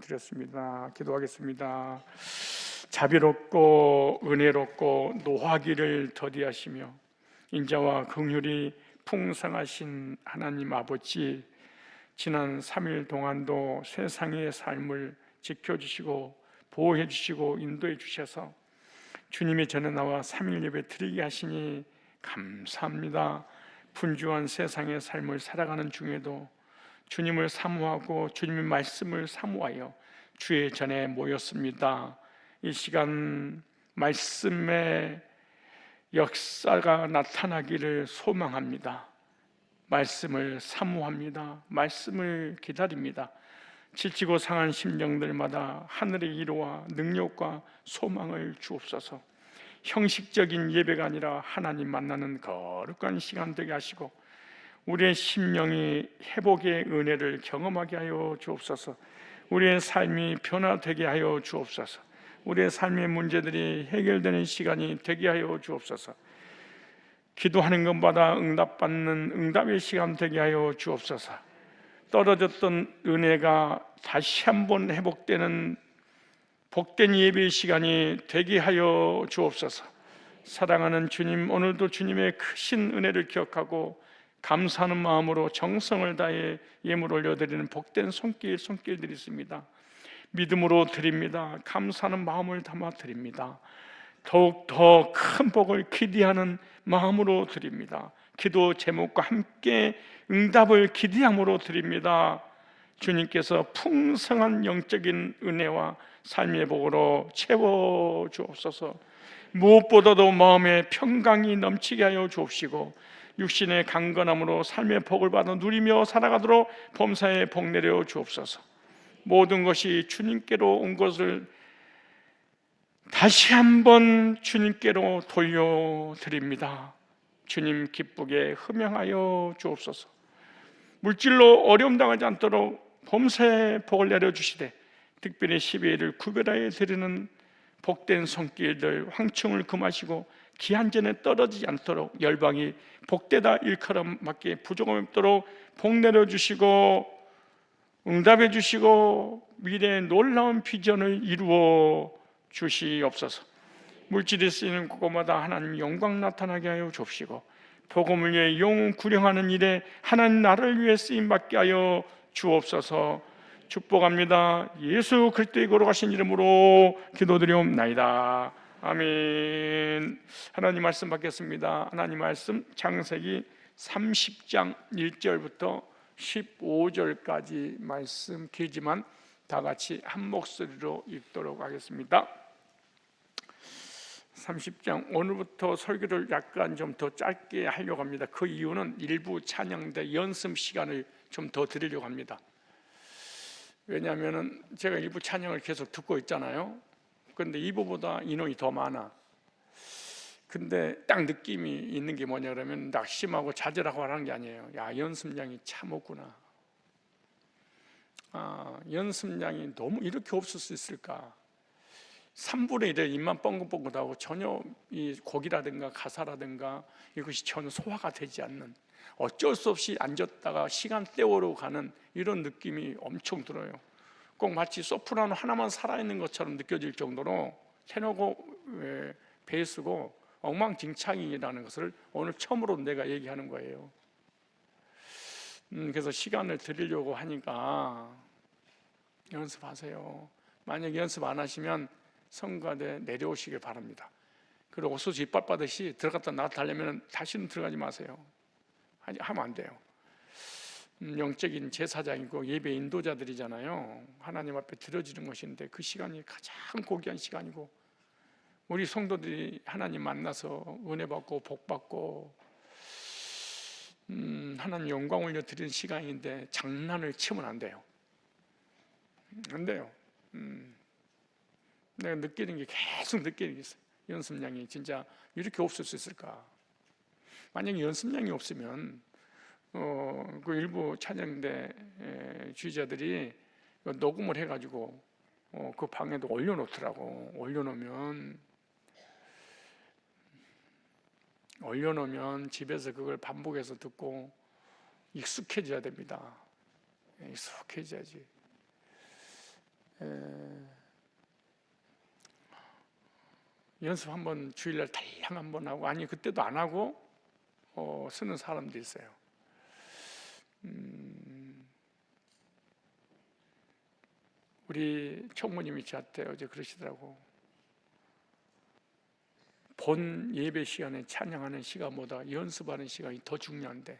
말씀드렸습니다. 기도하겠습니다. 자비롭고 은혜롭고 노하기를 더디하시며 인자와 긍휼이 풍성하신 하나님 아버지, 지난 3일 동안도 세상의 삶을 지켜주시고 보호해 주시고 인도해 주셔서 주님의 전에 나와 3일 예배 드리게 하시니 감사합니다. 분주한 세상의 삶을 살아가는 중에도 주님을 사모하고 주님의 말씀을 사모하여 주의 전에 모였습니다. 이 시간 말씀의 역사가 나타나기를 소망합니다. 말씀을 사모합니다. 말씀을 기다립니다. 지치고 상한 심령들마다 하늘의 위로와 능력과 소망을 주옵소서. 형식적인 예배가 아니라 하나님 만나는 거룩한 시간 되게 하시고 우리의 심령이 회복의 은혜를 경험하게 하여 주옵소서. 우리의 삶이 변화되게 하여 주옵소서. 우리의 삶의 문제들이 해결되는 시간이 되게 하여 주옵소서. 기도하는 것마다 응답받는 응답의 시간 되게 하여 주옵소서. 떨어졌던 은혜가 다시 한번 회복되는 복된 예배의 시간이 되게 하여 주옵소서. 사랑하는 주님, 오늘도 주님의 크신 은혜를 기억하고 감사하는 마음으로 정성을 다해 예물 올려드리는 복된 손길들이 있습니다. 믿음으로 드립니다. 감사하는 마음을 담아 드립니다. 더욱 더 큰 복을 기대하는 마음으로 드립니다. 기도 제목과 함께 응답을 기대함으로 드립니다. 주님께서 풍성한 영적인 은혜와 삶의 복으로 채워 주옵소서. 무엇보다도 마음의 평강이 넘치게 하여 주옵시고 육신의 강건함으로 삶의 복을 받아 누리며 살아가도록 범사에 복 내려 주옵소서. 모든 것이 주님께로 온 것을 다시 한번 주님께로 돌려드립니다. 주님 기쁘게 흠양하여 주옵소서. 물질로 어려움 당하지 않도록 범사에 복을 내려주시되 특별히 12일을 구별하여 드리는 복된 손길들 황충을 금하시고 기한전에 떨어지지 않도록 열방이 복되다 일컬음밖에 부족함 없도록 복 내려주시고 응답해 주시고 미래의 놀라운 비전을 이루어 주시옵소서. 물질이 쓰이는 곳마다 하나님 영광 나타나게 하여 주옵시고 복음을 위해 영웅 구령하는 일에 하나님 나를 위해 쓰임받게 하여 주옵소서. 축복합니다. 예수 그리스도의 거룩하신 이름으로 기도드리옵나이다. 아멘. 하나님 말씀 받겠습니다. 하나님 말씀 창세기 30장 1절부터 15절까지 말씀 길지만 다 같이 한 목소리로 읽도록 하겠습니다. 30장 오늘부터 설교를 약간 좀 더 짧게 하려고 합니다. 그 이유는 일부 찬양대 연습 시간을 좀 더 드리려고 합니다. 왜냐하면 제가 일부 찬양을 계속 듣고 있잖아요. 그런데 2부보다 인원이 더 많아. 근데 딱 느낌이 있는 게 뭐냐 그러면 낙심하고 좌절하고 하는 게 아니에요. 야, 연습량이 참 없구나. 연습량이 너무 이렇게 없을 수 있을까? 3분의 1에 입만 뻥긋뻥긋하고 전혀 이 곡이라든가 가사라든가 이것이 전혀 소화가 되지 않는, 어쩔 수 없이 앉았다가 시간 때우러 가는 이런 느낌이 엄청 들어요. 꼭 마치 소프라노 하나만 살아있는 것처럼 느껴질 정도로 테너고 베이스고 엉망진창이라는 것을 오늘 처음으로 내가 얘기하는 거예요. 그래서 시간을 드리려고 하니까 연습하세요. 만약 연습 안 하시면 성가대 내려오시길 바랍니다. 그리고 옥수수 이빨 빠듯이 들어갔다 나왔다 하려면 다시는 들어가지 마세요. 하면 안 돼요. 영적인 제사장이고 예배 인도자들이잖아요. 하나님 앞에 드려지는 것인데 그 시간이 가장 고귀한 시간이고 우리 성도들이 하나님 만나서 은혜 받고 복 받고 하나님 영광 올려 드리는 시간인데 장난을 치면 안 돼요. 안 돼요. 내가 느끼는 게 계속 느끼는 게 있어요. 연습량이 진짜 이렇게 없을 수 있을까? 만약에 연습량이 없으면 그 일부 찬양대 주의자들이 녹음을 해가지고 그 방에도 올려놓더라고. 올려놓으면 집에서 그걸 반복해서 듣고 익숙해져야 됩니다. 익숙해져야지. 연습 한번 주일날 달랑 한번 하고, 아니 그때도 안 하고 쓰는 사람도 있어요. 우리 총무님이 저한테 어제 그러시더라고. 본 예배 시간에 찬양하는 시간보다 연습하는 시간이 더 중요한데,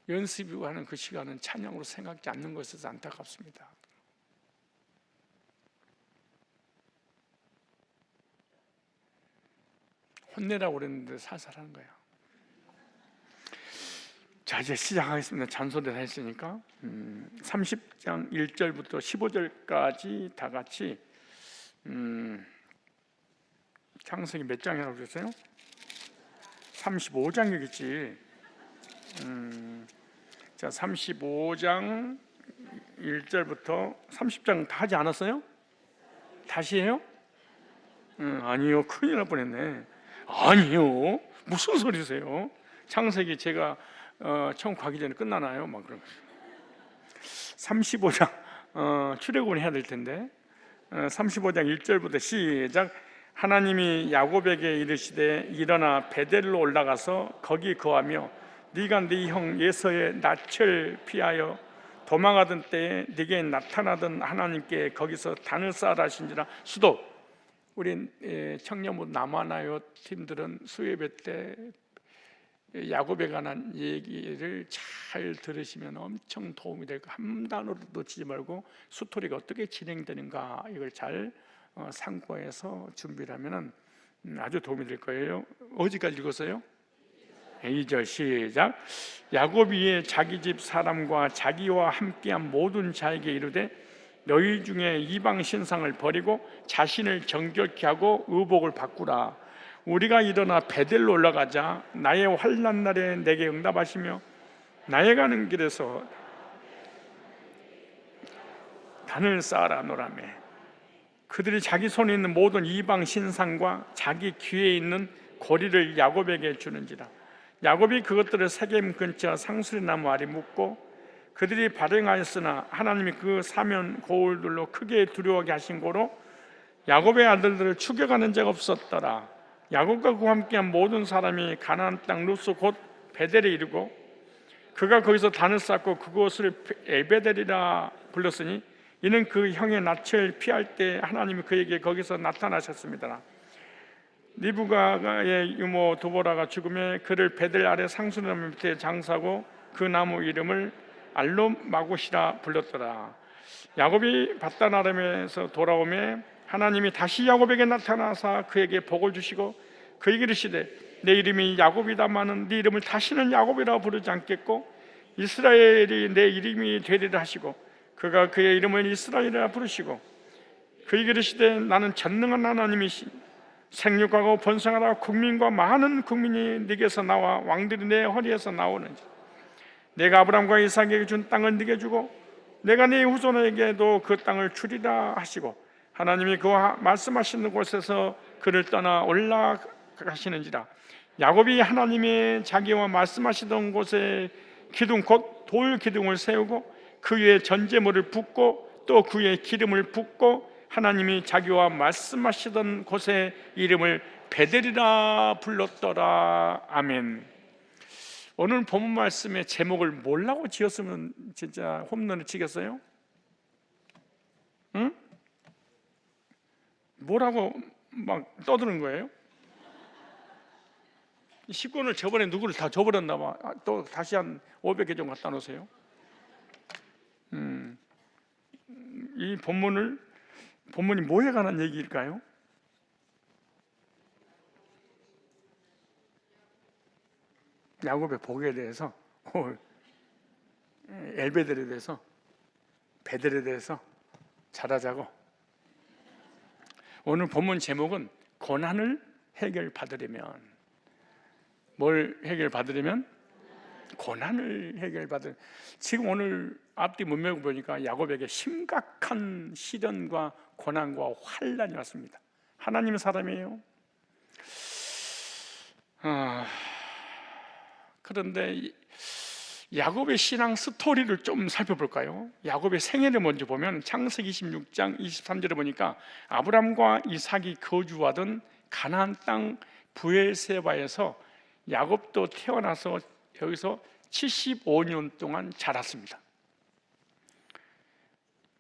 연습하는 그 시간은 찬양으로 생각지 않는 것에서 안타깝습니다. 혼내라고 그랬는데 살살 하는 거야. 자, 이제 시작하겠습니다. 잔소리를 했으니까 30장 1절부터 15절까지 다 같이 창세기 몇 장이라고 그랬어요? 35장이겠지. 자, 35장 1절부터 30장 다 하지 않았어요? 다시 해요? 아니요, 큰일 날 뻔했네. 아니요, 무슨 소리세요? 창세기 제가 처음 가기 전에 끝나나요? 막 그런 거. 35장 출애굽을 해야 될 텐데 35장 1절부터 시작. 하나님이 야곱에게 이르시되 일어나 베델로 올라가서 거기 거하며 네가 네 형 예서의 낯을 피하여 도망하던 때에 네게 나타나던 하나님께 거기서 단을 쌓으라 하신지라. 수도 우리 청년부 남아나요 팀들은 수예배 때 야곱에 관한 얘기를 잘 들으시면 엄청 도움이 될 거. 한 단어도 놓치지 말고 스토리가 어떻게 진행되는가 이걸 잘 참고해서 준비를 하면 아주 도움이 될 거예요. 어디까지 읽었어요? 2절 시작. 야곱이 자기 집 사람과 자기와 함께한 모든 자에게 이르되 너희 중에 이방 신상을 버리고 자신을 정결케 하고 의복을 바꾸라. 우리가 일어나 베델로 올라가자. 나의 환난 날에 내게 응답하시며 나의 가는 길에서 단을 쌓아라 노라며. 그들이 자기 손에 있는 모든 이방 신상과 자기 귀에 있는 고리를 야곱에게 주는지라. 야곱이 그것들을 세겜 근처 상수리 나무 아래 묻고 그들이 발행하였으나 하나님이 그 사면 고울들로 크게 두려워하게 하신 고로 야곱의 아들들을 죽여가는 자가 없었더라. 야곱과 그와 함께한 모든 사람이 가나안 땅 루스 곧 베델에 이르고 그가 거기서 단을 쌓고 그곳을 에베델이라 불렀으니 이는 그 형의 낯을 피할 때 하나님이 그에게 거기서 나타나셨습니다. 리브가의 유모 도보라가 죽음에 그를 베델 아래 상수나무 밑에 장사하고 그 나무 이름을 알롬 마곳이라 불렀더라. 야곱이 밧단 아람에서 돌아오매 하나님이 다시 야곱에게 나타나사 그에게 복을 주시고 그에게 이르시되 내 이름이 야곱이다마는 네 이름을 다시는 야곱이라 부르지 않겠고 이스라엘이 내 이름이 되리라 하시고 그가 그의 이름을 이스라엘이라 부르시고 그에게 이르시되 나는 전능한 하나님이시 생육하고 번성하라. 국민과 많은 국민이 네게서 나와 왕들이 내 허리에서 나오는지 내가 아브라함과 이삭에게 준 땅을 네게 주고 내가 네 후손에게도 그 땅을 주리라 하시고 하나님이 그와 말씀하시는 곳에서 그를 떠나 올라가시는지라. 야곱이 하나님이 자기와 말씀하시던 곳에 기둥 곧 돌 기둥을 세우고 그 위에 전제물을 붓고 또 그 위에 기름을 붓고 하나님이 자기와 말씀하시던 곳의 이름을 베델이라 불렀더라. 아멘. 오늘 본문 말씀의 제목을 뭐라고 지었으면 진짜 홈런을 치겠어요? 응? 뭐라고 막 떠드는 거예요? 식구를 저번에 누구를 다 줘버렸나 봐. 또 다시 한 500개 좀 갖다 놓으세요. 이 본문이 뭐에 관한 얘기일까요? 야곱의 복에 대해서, 엘베델에 대해서, 베델에 대해서 잘하자고. 오늘 본문 제목은 고난을 해결받으려면, 뭘 해결받으려면? 고난을 해결받으려면. 지금 오늘 앞뒤 문맥을 보니까 야곱에게 심각한 시련과 고난과 환난이 왔습니다. 하나님의 사람이에요. 그런데 야곱의 신앙 스토리를 좀 살펴볼까요? 야곱의 생애를 먼저 보면 창세기 26장 23절에 보니까 아브람과 이삭이 거주하던 가나안 땅 브엘세바에서 야곱도 태어나서 여기서 75년 동안 자랐습니다.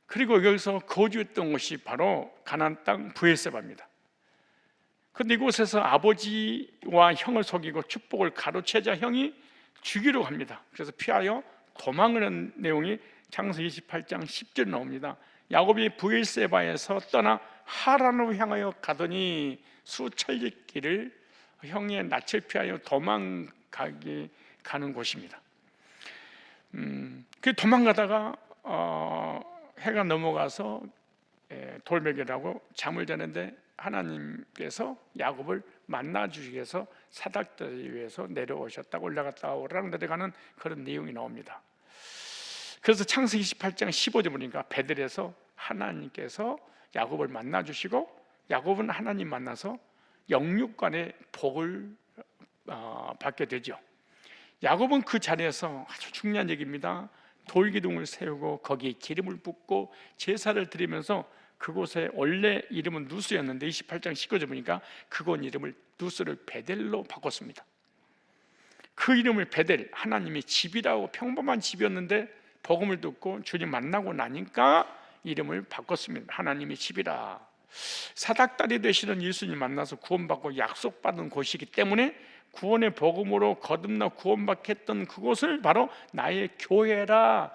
그리고 여기서 거주했던 곳이 바로 가나안 땅 브엘세바입니다. 그런데 이곳에서 아버지와 형을 속이고 축복을 가로채자 형이 죽이려고 합니다. 그래서 피하여 도망을 한 내용이 창세기 28장 10절 나옵니다. 야곱이 브엘세바에서 떠나 하란으로 향하여 가더니 수천리 길을 형의 낯을 피하여 도망가게 가는 곳입니다. 그 도망가다가 해가 넘어가서 돌베개라고 잠을 자는데 하나님께서 야곱을 만나 주시기 위해서 사닥다리 위해서 내려오셨다고 올라갔다가 오르락 내려가는 그런 내용이 나옵니다. 그래서 창세기 28장 15절 보니까 베델에서 하나님께서 야곱을 만나 주시고 야곱은 하나님 만나서 영육간의 복을 받게 되죠. 야곱은 그 자리에서 아주 중요한 얘기입니다. 돌기둥을 세우고 거기에 기름을 붓고 제사를 드리면서 그곳에 원래 이름은 누스였는데 28장 19절 보니까 그곳 이름을 누스를 베델로 바꿨습니다. 그 이름을 베델, 하나님의 집이라고, 평범한 집이었는데 복음을 듣고 주님 만나고 나니까 이름을 바꿨습니다. 하나님의 집이라. 사닥다리 되시는 예수님 만나서 구원받고 약속받은 곳이기 때문에 구원의 복음으로 거듭나 구원받게 했던 그곳을 바로 나의 교회라,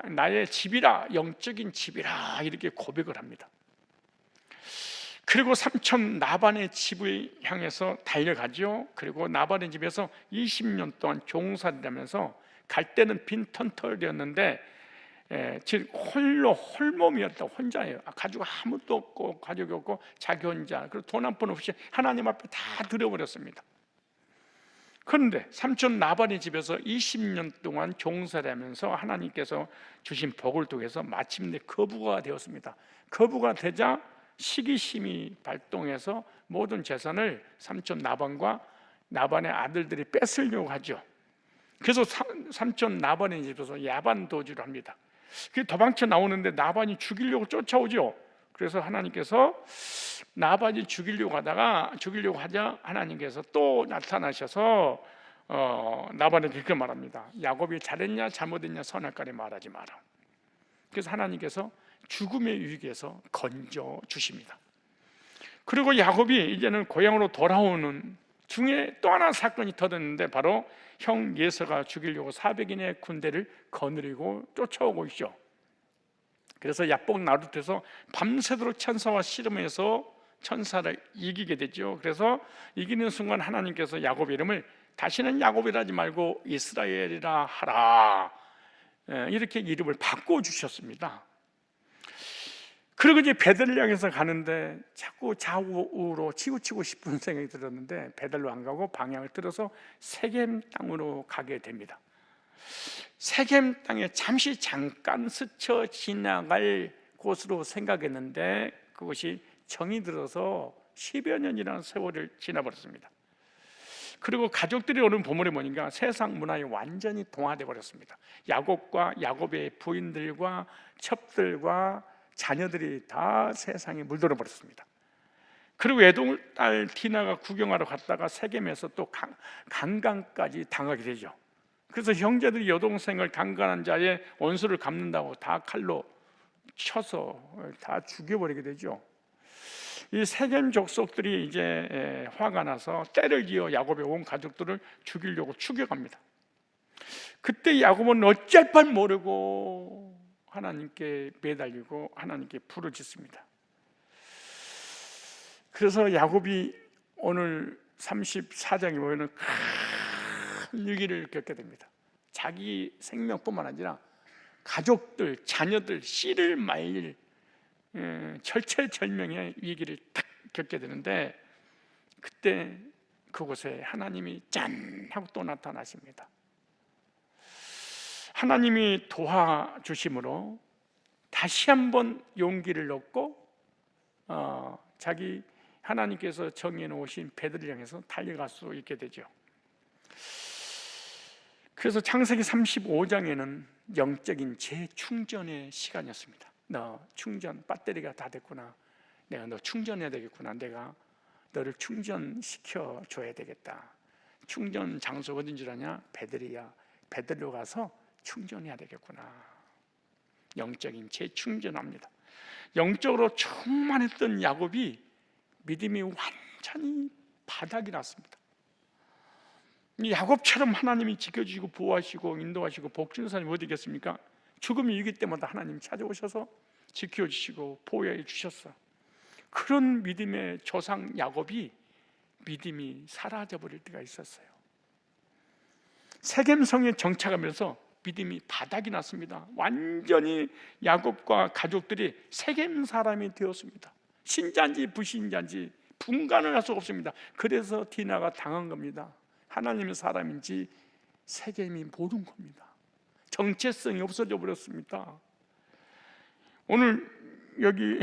나의 집이라, 영적인 집이라 이렇게 고백을 합니다. 그리고 삼촌 나반의 집을 향해서 달려가죠. 그리고 나반의 집에서 20년 동안 종살이를 하면서 갈 때는 빈턴털이었는데 즉 홀로 홀몸이었다. 혼자예요. 가족 아무도 없고 가족이 없고 자기 혼자, 그리고 돈 한 푼 없이 하나님 앞에 다 드려버렸습니다. 그런데 삼촌 나반의 집에서 20년 동안 종살이하면서 하나님께서 주신 복을 통해서 마침내 거부가 되었습니다. 거부가 되자 시기심이 발동해서 모든 재산을 삼촌 나반과 나반의 아들들이 뺏으려고 하죠. 그래서 삼촌 나반의 집에서 야반 도주를 합니다. 그 도망쳐 나오는데 나반이 죽이려고 쫓아오죠. 그래서 하나님께서 나반이 죽이려고 하자 하나님께서 또 나타나셔서 나반에게 그렇게 말합니다. 야곱이 잘했냐 잘못했냐 선악간에 말하지 마라. 그래서 하나님께서 죽음의 위기에서 건져 주십니다. 그리고 야곱이 이제는 고향으로 돌아오는 중에 또 하나 사건이 터졌는데 바로 형 예서가 죽이려고 400인의 군대를 거느리고 쫓아오고 있죠. 그래서 야복 나룻에서 밤새도록 천사와 씨름해서 천사를 이기게 되죠. 그래서 이기는 순간 하나님께서 야곱 이름을 다시는 야곱이라지 말고 이스라엘이라 하라, 이렇게 이름을 바꿔주셨습니다. 그리고 이제 베델을 향해서 가는데 자꾸 좌우로 치우치고 싶은 생각이 들었는데 베델로 안 가고 방향을 틀어서 세겜 땅으로 가게 됩니다. 세겜 땅에 잠깐 스쳐 지나갈 곳으로 생각했는데 그것이 정이 들어서 10여 년이라는 세월을 지나버렸습니다. 그리고 가족들이 오는 본문에 보니까 세상 문화에 완전히 동화되어 버렸습니다. 야곱과 야곱의 부인들과 첩들과 자녀들이 다 세상에 물들어 버렸습니다. 그리고 외동딸 디나가 구경하러 갔다가 세겜에서 또 강간까지 당하게 되죠. 그래서 형제들이 여동생을 강간한 자의 원수를 갚는다고 다 칼로 쳐서 다 죽여버리게 되죠. 이 세겜 족속들이 이제 화가 나서 때를 지어 야곱의 온 가족들을 죽이려고 추격합니다. 그때 야곱은 어쩔 바 모르고 하나님께 매달리고 하나님께 부르짖습니다. 그래서 야곱이 오늘 34장에 보면 큰 위기를 겪게 됩니다. 자기 생명뿐만 아니라 가족들, 자녀들 씨를 말릴 절체절명의 위기를 딱 겪게 되는데 그때 그곳에 하나님이 짠 하고 또 나타나십니다. 하나님이 도와주심으로 다시 한번 용기를 얻고 자기 하나님께서 정해 놓으신 베델을 향해서 달려갈 수 있게 되죠. 그래서 창세기 35장에는 영적인 재충전의 시간이었습니다. 너 충전, 배터리가 다 됐구나. 내가 너 충전해야 되겠구나. 내가 너를 충전시켜 줘야 되겠다. 충전 장소 어딘 줄 아냐? 베들이야. 베들로 가서 충전해야 되겠구나. 영적인 재충전합니다. 영적으로 충만했던 야곱이 믿음이 완전히 바닥이 났습니다. 야곱처럼 하나님이 지켜주시고 보호하시고 인도하시고 복주는 사람이 어디 있겠습니까? 죽음이 위기 때마다 하나님이 찾아오셔서 지켜주시고 보호해 주셨어. 그런 믿음의 조상 야곱이 믿음이 사라져버릴 때가 있었어요. 세겜성에 정착하면서 믿음이 바닥이 났습니다. 완전히 야곱과 가족들이 세겜 사람이 되었습니다. 신자인지 불신자인지 분간을 할 수가 없습니다. 그래서 디나가 당한 겁니다. 하나님의 사람인지 세겜이 모른 겁니다. 정체성이 없어져 버렸습니다. 오늘 여기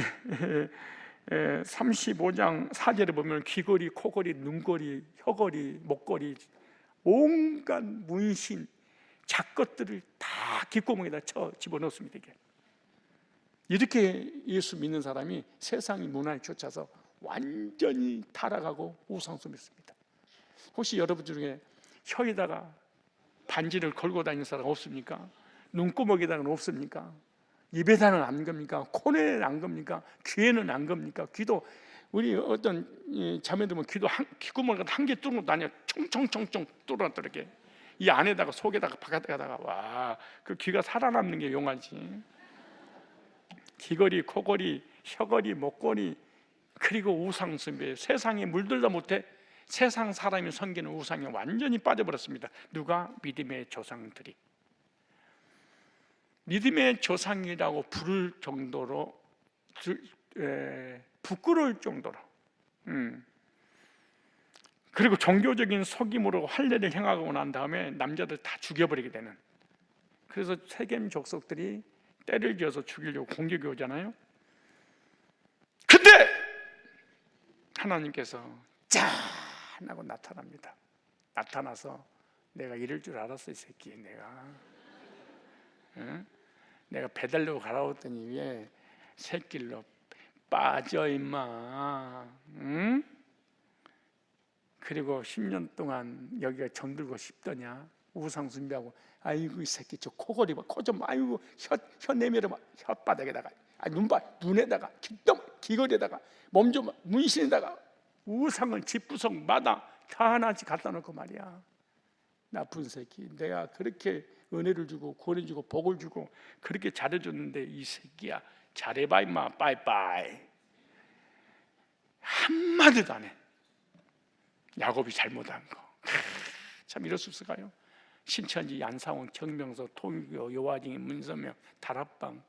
35장 4절에 보면 귀걸이, 코걸이, 눈걸이, 혀걸이, 목걸이 온갖 문신, 작것들을 다 귓구멍에다 쳐 집어넣습니다. 이렇게 예수 믿는 사람이 세상의 문화에 쫓아서 완전히 타락하고 우상숭배했습니다. 혹시 여러분 중에 혀에다가 반지를 걸고 다니는 사람 없습니까? 눈구멍에다가는 없습니까? 입에다는 안 겁니까? 코에는 안 겁니까? 귀에는 안 겁니까? 귀도 우리 어떤 자매들 보면 귀도 귓구멍을 한 개 뚫고 다녀 총총총총 뚫어놨더렇게 이 안에다가 속에다가 바깥에다가 와, 그 귀가 살아남는 게 용하지. 귀걸이, 코걸이, 혀걸이, 목걸이, 그리고 우상숭배, 세상에 물들다 못해 세상 사람이 섬기는 우상에 완전히 빠져버렸습니다. 누가? 믿음의 조상들이. 믿음의 조상이라고 부를 정도로 부끄러울 정도로 그리고 종교적인 속임으로 할례를 행하고 난 다음에 남자들 다 죽여버리게 되는. 그래서 세겜 족속들이 때를 지어서 죽이려고 공격이 오잖아요. 근데 하나님께서 짠 하고 나타납니다. 나타나서 내가 이럴 줄 알았어 이 새끼. 내가 배달려고 가라고 했더니 왜 새길로 빠져 임마. 응? 그리고 10년 동안 여기가 정들고 싶더냐. 우상숭배하고. 아이고 이 새끼 저 코걸이 봐. 코 좀 아이고 혀 내밀어 봐. 혓바닥에다가 눈에다가 귀걸이에다가 몸 좀 문신에다가 우상을 집구석마다 다 하나씩 갖다 놓고 말이야. 나쁜 새끼. 내가 그렇게 은혜를 주고 구원을 주고 복을 주고 그렇게 잘해줬는데 이 새끼야 잘해봐 임마. 빠이빠이. 한마디도 안 해. 야곱이 잘못한 거. 참 이럴 수 있을까요? 신천지, 양상원, 정명서, 통일교, 여화증인, 문선명, 다락방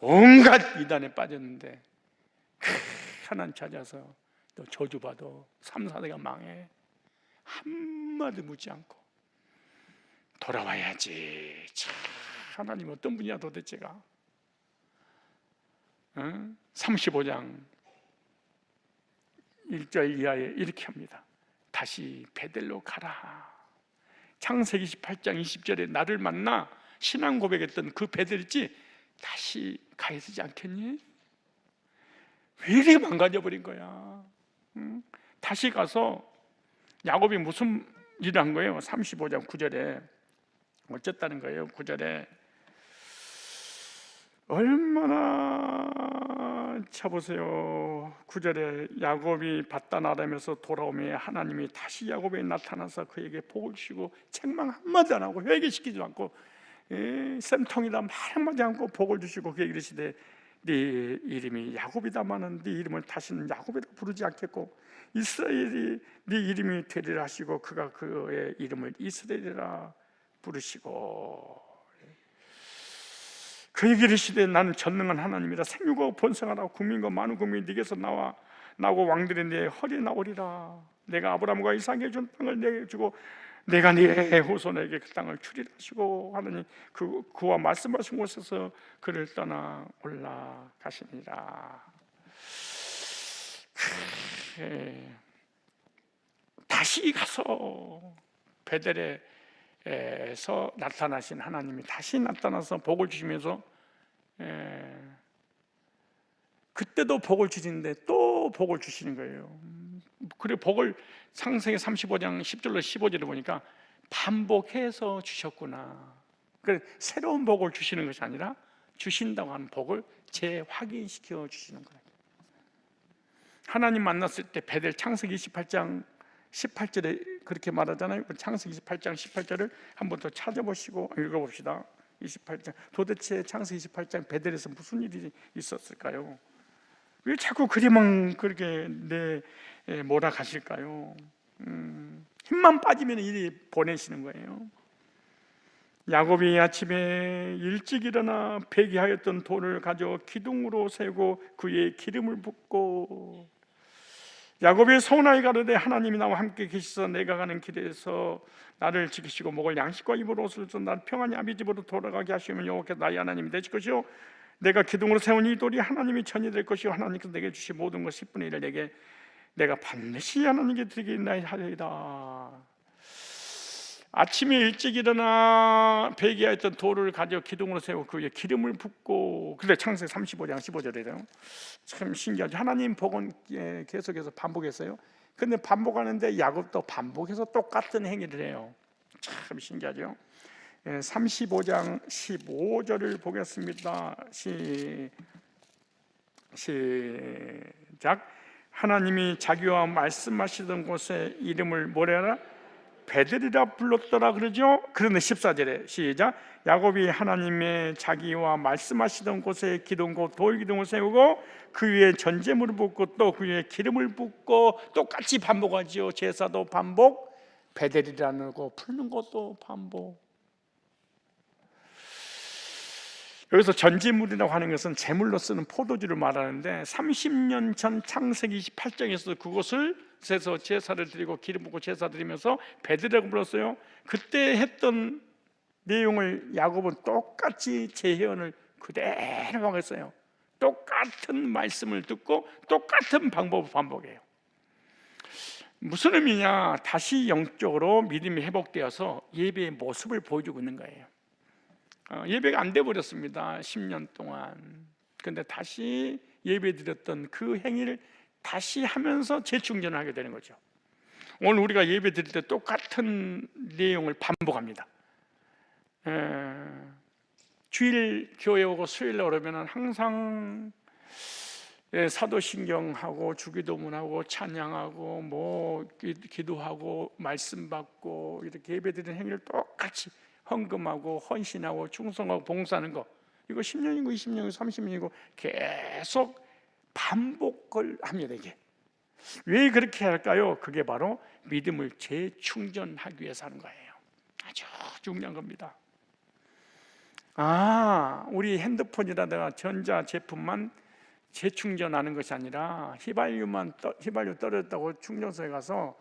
온갖 이단에 빠졌는데 하나님 찾아서 너 저주받아 3, 4대가 망해. 한마디 묻지 않고 돌아와야지. 참 하나님 어떤 분이야 도대체가. 35장 1절 이하에 이렇게 합니다. 다시 베델로 가라. 창세기 28장 20절에 나를 만나 신앙 고백했던 그 베델이지 다시 가야 되지 않겠니? 왜 이렇게 망가져버린 거야? 다시 가서 야곱이 무슨 일을 한 거예요? 35장 9절에 어쨌다는 거예요. 9절에 얼마나 쳐보세요. 9절에 야곱이 바다나라면서 돌아오며 하나님이 다시 야곱에 나타나서 그에게 복을 주시고 책망 한마디 안 하고 회개시키지 않고 쌤통이다 말 한마디 않고 복을 주시고 그에게 이르시되 네 이름이 야곱이다마는 네 이름을 다시는 야곱이라 부르지 않겠고 이스라엘이 네 이름이 되리라 하시고 그가 그의 이름을 이스라엘이라 부르시고 그에게 이르시되 나는 전능한 하나님이라 생육하고 번성하라 국민과 많은 국민이 네게서 나오고 왕들이 네 허리에 나오리라. 내가 아브라함과 이삭에게 준 땅을 내게 주고 내가 네 후손에게 그 땅을 주리라 하시고 하느니 그와 말씀하신 곳에서 그를 떠나 올라가시니라. 다시 가서 베델에 나타나신 하나님이 다시 나타나서 복을 주시면서 그때도 복을 주시는데 또 복을 주시는 거예요. 그리고 복을 창세기 35장 10절로 15절에 보니까 반복해서 주셨구나. 그래서 새로운 복을 주시는 것이 아니라 주신다고 하는 복을 재확인시켜 주시는 거예요. 하나님 만났을 때 베델, 창세기 28장 18절에 그렇게 말하잖아요. 창세기 28장 18절을 한번 더 찾아보시고 읽어봅시다. 28장, 도대체 창세기 28장 베델에서 무슨 일이 있었을까요? 왜 자꾸 그리만 그렇게 몰아가실까요? 힘만 빠지면 이리 보내시는 거예요. 야곱이 아침에 일찍 일어나 폐기하였던 돌을 가져 기둥으로 세우고 그에 기름을 붓고, 야곱이 서운하게 가로되 하나님이 나와 함께 계시서 내가 가는 길에서 나를 지키시고 먹을 양식과 입을 옷을 줘 나를 평안히 아비 집으로 돌아가게 하시면 여호와께서 나의 하나님이 되실 것이요 내가 기둥으로 세운 이 돌이 하나님이 전이 될 것이요 하나님께서 내게 주신 모든 것 10분의 1을 내게 내가 반드시 하나님께 드리겠나이다. 아침에 일찍 일어나 배기하였던 돌을 가져 기둥으로 세우고 그에 기름을 붓고, 근데 창세기 35장 15절이래요. 참 신기하죠. 하나님 복은 계속해서 반복했어요. 근데 반복하는데 야곱도 반복해서 똑같은 행위를 해요. 참 신기하죠. 35장 15절을 보겠습니다. 시작. 하나님이 자기와 말씀하시던 곳에 이름을 뭐래라? 베델이라 불렀더라 그러죠. 그런데 14절에 시작. 야곱이 하나님의 자기와 말씀하시던 곳에 기둥고 돌기둥을 세우고 그 위에 전제물을 붓고 또 그 위에 기름을 붓고, 똑같이 반복하지요. 제사도 반복, 베델이라는 거 풀는 것도 반복. 여기서 전제물이라고 하는 것은 제물로 쓰는 포도주를 말하는데 30년 전 창세기 28장에서 그것을 세서 제사를 드리고 기름 붓고 제사 드리면서 베델이라고 불렀어요. 그때 했던 내용을 야곱은 똑같이 재현을 그대로 하고 있어요. 똑같은 말씀을 듣고 똑같은 방법을 반복해요. 무슨 의미냐? 다시 영적으로 믿음이 회복되어서 예배의 모습을 보여주고 있는 거예요. 예배가 안 돼 버렸습니다. 10년 동안. 근데 다시 예배 드렸던 그 행위를 다시 하면서 재충전을 하게 되는 거죠. 오늘 우리가 예배 드릴 때 똑같은 내용을 반복합니다. 주일 교회 오고 수요일에 오면 항상 사도신경하고 주기도문하고 찬양하고 뭐 기도하고 말씀 받고 이렇게 예배 드리는 행위를 똑같이 헌금하고 헌신하고 충성하고 봉사하는 거, 이거 10년이고 20년이고 30년이고 계속 반복을 합니다. 이게 왜 그렇게 할까요? 그게 바로 믿음을 재충전하기 위해서 하는 거예요. 아주 중요한 겁니다. 우리 핸드폰이라든가 전자 제품만 재충전하는 것이 아니라 휘발유 떨어졌다고 충전소에 가서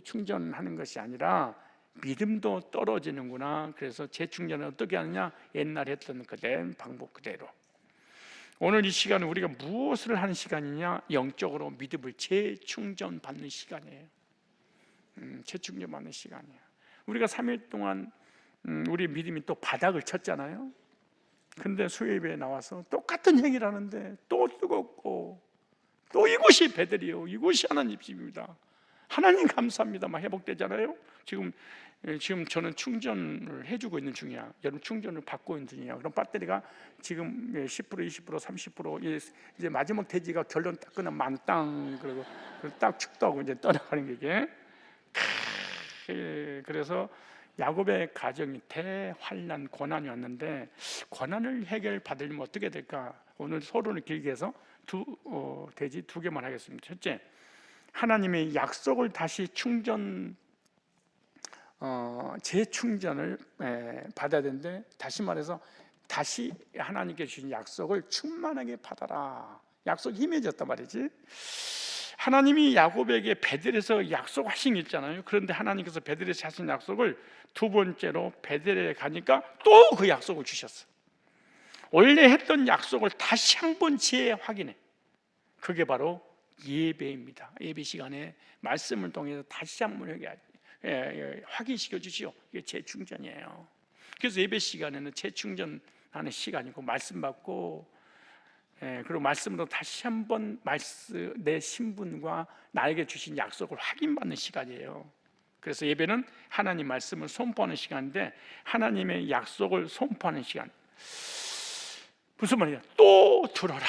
충전하는 것이 아니라 믿음도 떨어지는구나. 그래서 재충전을 어떻게 하느냐? 옛날에 했던 그대로 방법 그대로. 오늘 이 시간은 우리가 무엇을 하는 시간이냐? 영적으로 믿음을 재충전 받는 시간이에요. 재충전 받는 시간이에요. 우리가 3일 동안 우리 믿음이 또 바닥을 쳤잖아요. 근데 수요예배에 나와서 똑같은 얘기를 하는데 또 뜨겁고, 또 이곳이 베델이요, 이곳이 하나님 집입니다, 하나님 감사합니다 막 회복되잖아요. 지금 저는 충전을 해주고 있는 중이야. 여러분 충전을 받고 있는 중이야. 그럼 배터리가 지금 10%, 20%, 30% 이제 마지막 대지가 결론 딱 끝나면 만땅, 그리고 딱 축도하고 이제 떠나가는 게 그래서 야곱의 가정이 대환난 고난이 왔는데, 고난을 해결받으려면 어떻게 될까? 오늘 서론을 길게 해서 대지 두 개만 하겠습니다. 첫째, 하나님의 약속을 다시 재충전을 받아야 되는데, 다시 말해서 다시 하나님께 주신 약속을 충만하게 받아라. 약속이 힘해졌단 말이지. 하나님이 야곱에게 베델에서 약속하신 게 있잖아요. 그런데 하나님께서 베델에서 하신 약속을 두 번째로 베델에 가니까 또 그 약속을 주셨어. 원래 했던 약속을 다시 한번 재확인해. 그게 바로 예배입니다. 예배 시간에 말씀을 통해서 다시 한번 확인시켜 주시오. 이게 재충전이에요. 그래서 예배 시간에는 재충전하는 시간이고, 말씀 받고, 그리고 말씀으로 다시 한번 내 신분과 나에게 주신 약속을 확인받는 시간이에요. 그래서 예배는 하나님 말씀을 선포하는 시간인데, 하나님의 약속을 선포하는 시간. 무슨 말이야? 또 들어라,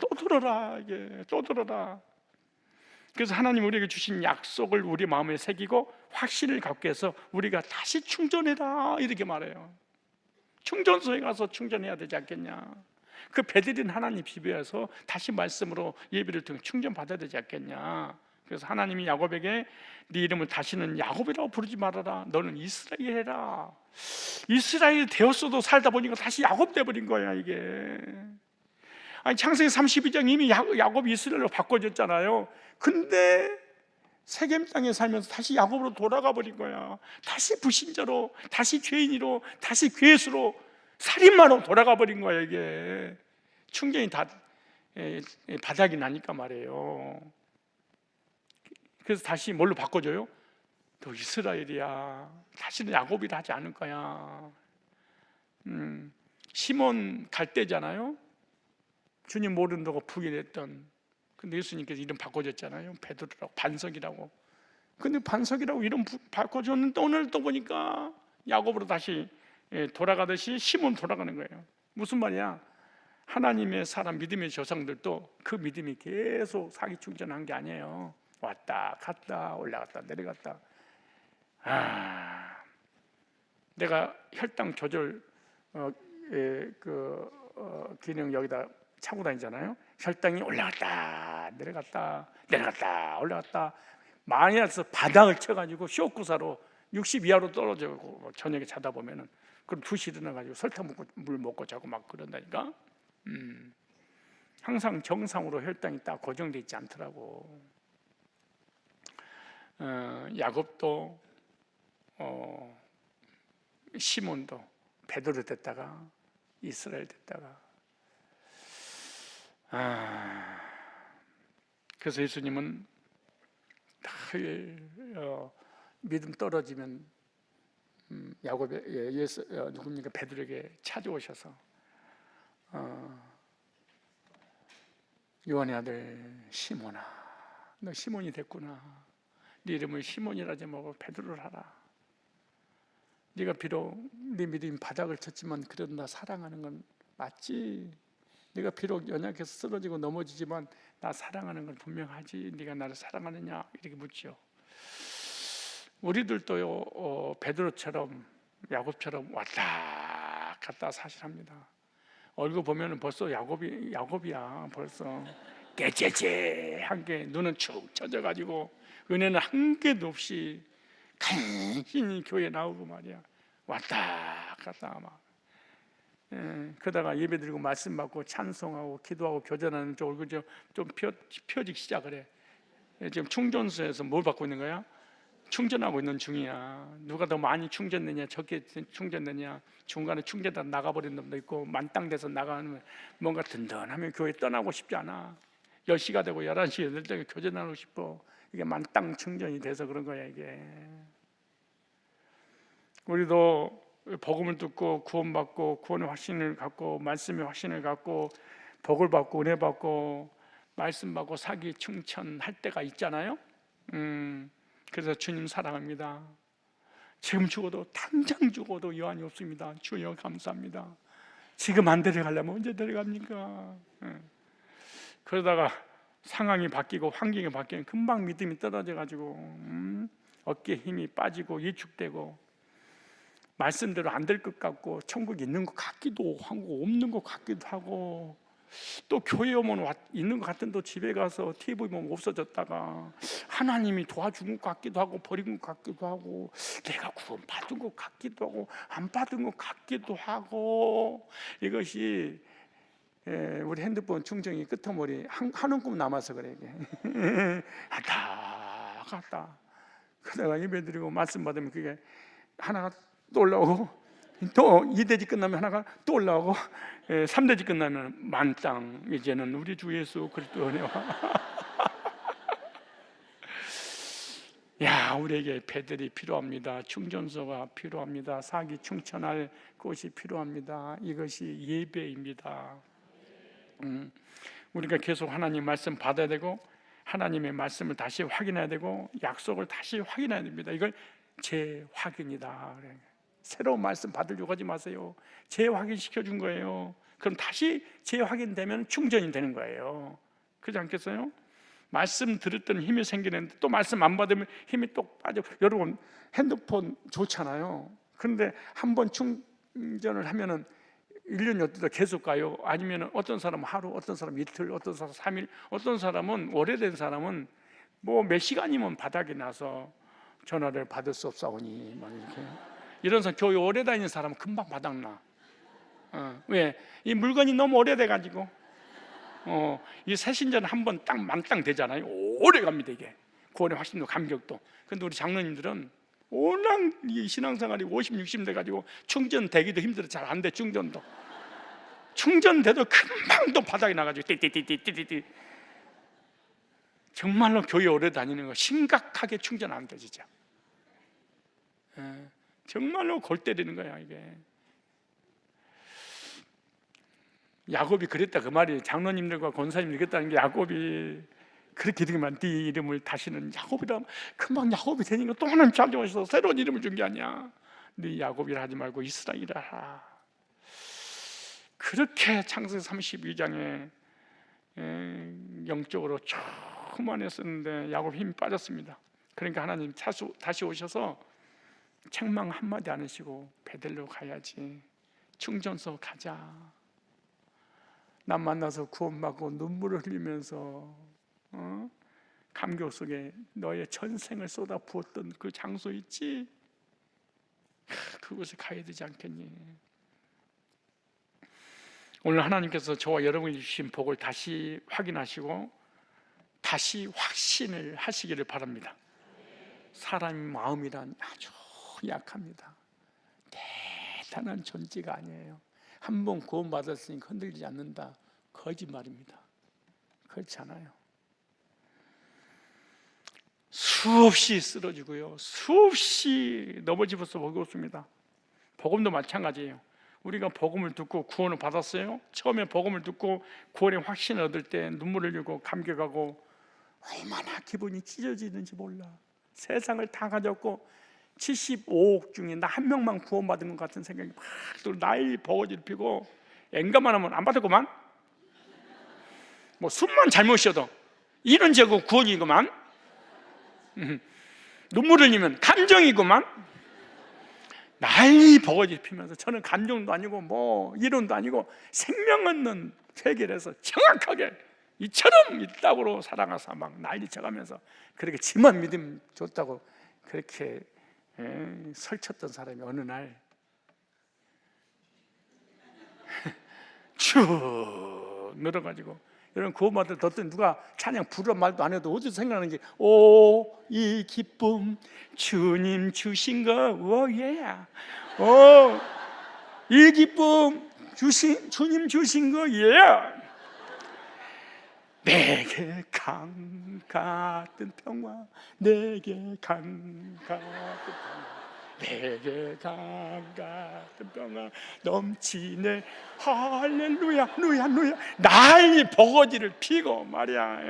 또 들어라, 이게 또 들어라. 그래서 하나님 우리에게 주신 약속을 우리 마음에 새기고 확신을 갖게 해서 우리가 다시 충전해라, 이렇게 말해요. 충전소에 가서 충전해야 되지 않겠냐. 그 배드린 하나님 비벼서 다시 말씀으로 예배를 통해 충전받아야 되지 않겠냐. 그래서 하나님이 야곱에게 네 이름을 다시는 야곱이라고 부르지 말아라, 너는 이스라엘 해라. 이스라엘 되었어도 살다 보니까 다시 야곱 돼버린 거야, 이게. 아니, 창세기 32장 이미 야곱이 이스라엘로 바꿔졌잖아요. 근데 세겜 땅에 살면서 다시 야곱으로 돌아가 버린 거야. 다시 불신자로, 다시 죄인으로, 다시 괴수로, 살인마로 돌아가 버린 거야, 이게. 충전이 다 바닥이 나니까 말이에요. 그래서 다시 뭘로 바꿔줘요? 너 이스라엘이야, 다시는 야곱이라 하지 않을 거야. 시몬 갈 때잖아요. 주님 모른다고 부인했던, 근데 예수님께서 이름 바꿔줬잖아요. 베드로라고, 반석이라고. 근데 반석이라고 이름 바꿔줬는데 오늘 또 보니까 야곱으로 다시 돌아가듯이 시몬 돌아가는 거예요. 무슨 말이야? 하나님의 사람, 믿음의 조상들도 그 믿음이 계속 사기 충전한 게 아니에요. 왔다 갔다 올라갔다 내려갔다. 내가 혈당 조절 기능 여기다 차고 다니잖아요. 혈당이 올라갔다 내려갔다 내려갔다 올라갔다, 만약에 바닥을 쳐가지고 쇼크사로 60 이하로 떨어지고 저녁에 자다 보면은, 그럼 2시 일어나가지고 설탕 먹고 물 먹고 자고 막 그런다니까. 항상 정상으로 혈당이 딱 고정돼 있지 않더라고. 야곱도 시몬도 베드로 됐다가 이스라엘 됐다가. 그래서 예수님은 믿음 떨어지면 야곱의 누굽니까? 베드로에게 찾아오셔서 요한의 아들 시몬아, 너 시몬이 됐구나. 네 이름을 시몬이라 하지 말고 베드로를 하라. 네가 비록 네 믿음이 바닥을 쳤지만 그래도 나 사랑하는 건 맞지? 네가 비록 연약해서 쓰러지고 넘어지지만 나 사랑하는 건 분명하지? 네가 나를 사랑하느냐? 이렇게 묻죠. 우리들도요, 베드로처럼 야곱처럼 왔다 갔다 사실합니다. 얼굴 보면은 벌써 야곱이야. 벌써 깨재재한 게, 눈은 축 처져가지고 은혜는 한 개도 없이 간신히 교회 나오고 말이야. 왔다 갔다 막. 그러다가 예배 드리고 말씀 받고 찬송하고 기도하고 교전하는 저 얼굴 좀 펴지기 시작을 해. 지금 충전소에서 뭘 받고 있는 거야? 충전하고 있는 중이야. 누가 더 많이 충전되냐, 적게 충전되냐, 중간에 충전다 나가버린 놈도 있고, 만땅돼서 나가면 뭔가 든든하면 교회 떠나고 싶지 않아. 10시가 되고 11시에 될 때 교전하고 싶어. 이게 만땅 충전이 돼서 그런 거야, 이게. 우리도 복음을 듣고 구원받고, 구원의 확신을 갖고, 말씀의 확신을 갖고, 복을 받고 은혜 받고 말씀 받고 사기 충천할 때가 있잖아요. 그래서 주님 사랑합니다. 지금 죽어도, 당장 죽어도 여한이 없습니다. 주여 감사합니다. 지금 안 데려가려면 언제 데려갑니까? 그러다가 상황이 바뀌고 환경이 바뀌면 금방 믿음이 떨어져가지고 어깨에 힘이 빠지고 위축되고, 말씀대로 안 될 것 같고, 천국이 있는 것 같기도 하고 없는 것 같기도 하고, 또 교회 오면 있는 것 같은 또 집에 가서 TV 보면 없어졌다가 하나님이 도와준 것 같기도 하고 버린 것 같기도 하고, 내가 구원 받은 것 같기도 하고 안 받은 것 같기도 하고. 이것이 우리 핸드폰 충전이 끄트머리 한 움큼 남아서 그래. 갔다 갔다. 그러다가 예배드리고 말씀 받으면 그게 하나가 또 올라오고, 또 2대지 끝나면 하나가 또 올라오고, 3대지 끝나면 만땅, 이제는 우리 주 예수 그리스도 은혜와 우리에게 배들이 필요합니다. 충전소가 필요합니다. 사기 충천할 곳이 필요합니다. 이것이 예배입니다. 우리가 계속 하나님 말씀 받아야 되고, 하나님의 말씀을 다시 확인해야 되고, 약속을 다시 확인해야 됩니다. 이걸 재확인이다. 새로운 말씀 받으려고 하지 마세요. 재확인 시켜준 거예요. 그럼 다시 재확인되면 충전이 되는 거예요. 그렇지 않겠어요? 말씀 들었더니 힘이 생기는데 또 말씀 안 받으면 힘이 또 빠져. 여러분, 핸드폰 좋잖아요. 그런데 한번 충전을 하면은 1년 어디다 계속 가요? 아니면 어떤 사람은 하루, 어떤 사람은 이틀, 어떤 사람은 3일, 어떤 사람은 오래된 사람은 뭐 몇 시간이면 바닥이 나서 전화를 받을 수 없사오니 막 이렇게. 이런 사람, 교회 오래 다니는 사람은 금방 바닥나. 왜? 이 물건이 너무 오래돼가지고 이 새신자는 한번 딱 만땅 되잖아요. 오래 갑니다. 이게 구원의 확신도 감격도. 근데 우리 장로님들은 워낙 이 신앙생활이 50, 60 돼가지고 충전되기도 힘들어. 잘 안 돼. 충전돼도 금방 또 바닥이 나가지고 띠띠띠띠띠띠. 정말로 교회 오래 다니는 거 심각하게 충전 안 돼 진짜. 정말로 골 때리는 거야 이게. 야곱이 그랬다 그 말이에요. 장로님들과 권사님들이 그랬다는 게, 야곱이 그렇게 되면 네 이름을 다시는 야곱이라, 금방 야곱이 되니까 또 하나님 창조하셔서 새로운 이름을 준 게 아니야. 네 야곱이라 하지 말고 이스라엘이라 하라. 그렇게 창세기 32장에 영적으로 충만했었는데 야곱 힘이 빠졌습니다. 그러니까 하나님 다시 오셔서 책망 한마디 안 하시고 베들레로 가야지, 충전소 가자. 남 만나서 구원받고 눈물을 흘리면서 감격 속에 너의 전생을 쏟아 부었던 그 장소 있지? 그곳에 가야 되지 않겠니? 오늘 하나님께서 저와 여러분이 주신 복을 다시 확인하시고 다시 확신을 하시기를 바랍니다. 사람의 마음이란 아주 약합니다. 대단한 존재가 아니에요. 한번 구원받았으니까 흔들리지 않는다. 거짓말입니다. 그렇지 않아요. 수없이 쓰러지고요, 수없이 넘어집어서 먹었습니다. 복음도 마찬가지예요. 우리가 복음을 듣고 구원을 받았어요. 처음에 복음을 듣고 구원의 확신을 얻을 때 눈물을 흘리고 감격하고 얼마나 기분이 찢어지는지 몰라. 세상을 다 가졌고 75억 중에 나 한 명만 구원받은 것 같은 생각이 막 또 나이 버거지를 피고, 앵가만 하면 안 받았구만. 뭐 숨만 잘못 쉬어도 이런 죄고 구원이구만. 눈물을 흘리면 감정이구만. 난리 버거지 피면서 저는 감정도 아니고 뭐 이론도 아니고 생명 얻는 세계에서 정확하게 이처럼 이 땅으로 살아가서 막 난리 쳐가면서 그렇게 지만 믿음 줬다고 그렇게 설쳤던 사람이 어느 날 쭉 늘어가지고, 여러분 구원받을 뒀더니 누가 찬양 부르란 말도 안 해도 어디서 생각나는지, 오 이 기쁨 주님 주신 거, 오예야, 오 이 기쁨 주님 주신 거, 예. 내게 강 같은 평화, 내게 강 같은 평화, 내게 강 같은 평화 넘치네. 할렐루야, 루야, 루야. 난리 버거지를 피고 말이야.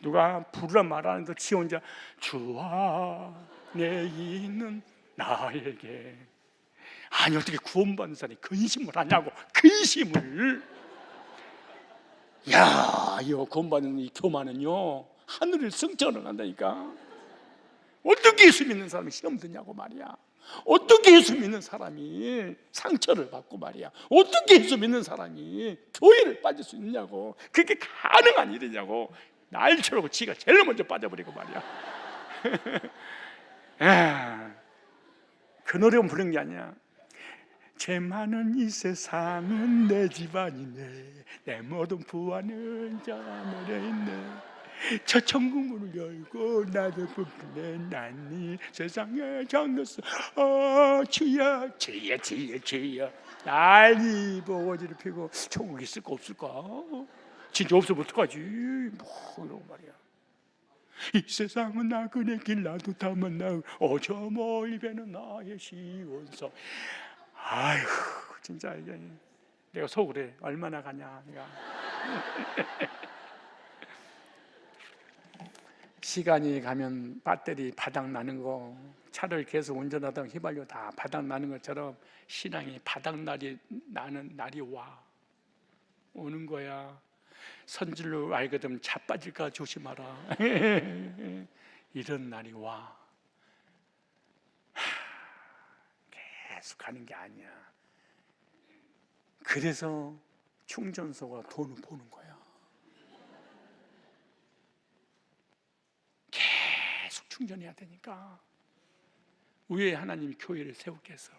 누가 부르라 말하는데 지 혼자 주 안에 있는 나에게. 아니 어떻게 구원받는 사람이 근심을 하냐고. 근심을. 야, 이거 구원받는 이 교만은요 하늘을 승천을 한다니까. 어떻게 예수 믿는 사람이 시험 드냐고 말이야. 어떻게 예수 믿는 사람이 상처를 받고 말이야. 어떻게 예수 믿는 사람이 교회를 빠질 수 있냐고. 그게 가능한 일이냐고. 날처럼 지가 제일 먼저 빠져버리고 말이야. 그 노래만 부른 게 아니야. 죄 많은 이 세상은 내 집안이네, 내 모든 부하는 저 하늘에 있네. 저 천국문을 열고 나를 부르네. 나니 세상에 잠겼어. 주여 주여 주여 주여. 난리 버거지를 피고 천국 있을까 없을까? 진짜 없으면 어떡하지? 뭐 이러고 말이야. 이 세상은 나그네 길 나도 타면 나 저 멀리 배는 나의 시원서. 아이고 진짜 이게 내가 속으로 해. 얼마나 가냐 내가. 시간이 가면 배터리 바닥 나는 거, 차를 계속 운전하다가 휘발유 다 바닥 나는 것처럼 신앙이 바닥 나는 날이 오는 거야. 선질로 알거든 자빠질까 조심하라. 이런 날이 와. 계속 가는 게 아니야. 그래서 충전소가 돈을 버는 거야. 계속 충전해야 되니까. 왜 하나님이 교회를 세우겠어?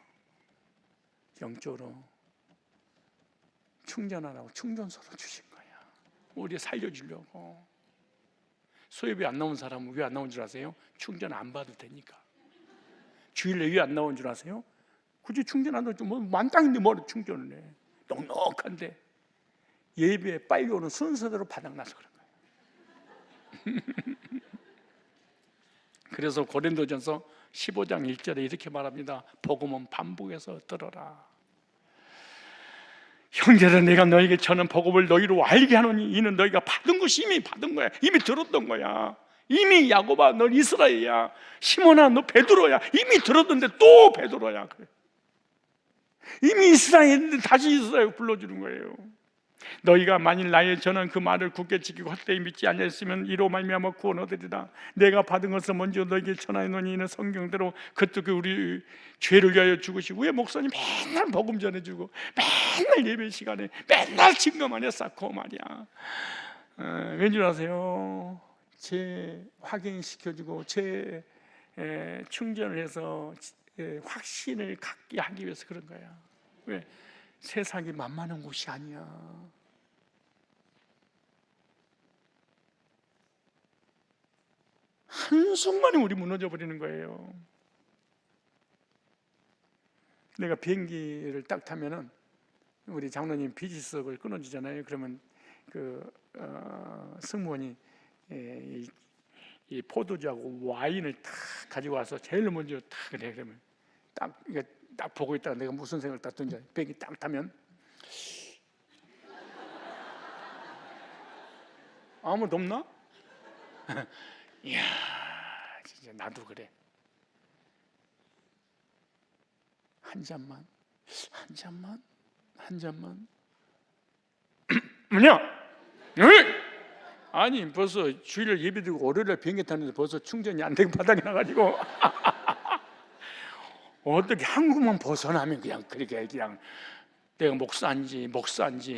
영적으로 충전하라고 충전소를 주신 거야. 우리 살려주려고. 소예배 안 나온 사람은 왜 안 나온 줄 아세요? 충전 안 받아도 되니까. 주일에 왜 안 나온 줄 아세요? 굳이 충전 안 하죠. 뭐 만땅인데 뭐를 충전을 해. 넉넉한데. 예배에 빨리 오는 순서대로 바닥나서 그런 거예요. 그래서 고린도전서 15장 1절에 이렇게 말합니다. 복음은 반복해서 들어라. 형제들, 내가 너에게 전한 복음을 너희로 알게 하노니 이는 너희가 받은 것이 이미 받은 거야. 이미 들었던 거야. 이미 야고보야 너 이스라엘이야. 시몬아 너 베드로야. 이미 들었는데 또 베드로야. 그래. 이미 이스라엘인데 다시 이스라엘 불러주는 거예요. 너희가 만일 나의 전한 그 말을 굳게 지키고 헛되이 믿지 아니했으면 이로 말미암아 구원 얻으리라. 내가 받은 것을 먼저 너희에게 전하노니 이는 성경대로 그때 우리 죄를 위하여 죽으시고, 왜 목사님 맨날 복음 전해주고 맨날 예배 시간에 맨날 증거만 해 쌓고 말이야. 왠 줄 아세요? 제 확인시켜주고 제 충전을 해서 확신을 갖게 하기 위해서 그런 거야. 왜? 세상이 만만한 곳이 아니야. 한순간에 우리 무너져 버리는 거예요. 내가 비행기를 딱 타면은 우리 장로님 비지석을 끊어주잖아요. 그러면 승무원이 이 포도주하고 와인을 딱 가지고 와서 제일 먼저 딱 그래. 그러면 딱 이게 딱 보고 있다가 내가 무슨 생각을 딱 든지 비행기 딱 타면 아무도 없나? 이야, 진짜 나도 그래. 한 잔만. 뭐냐? 아니 벌써 주일을 예배드리고 월요일날 비행기 타는데 벌써 충전이 안 되고 바닥이 나가지고 어떻게 한국만 벗어나면 그냥 그렇게 그냥 내가 목사인지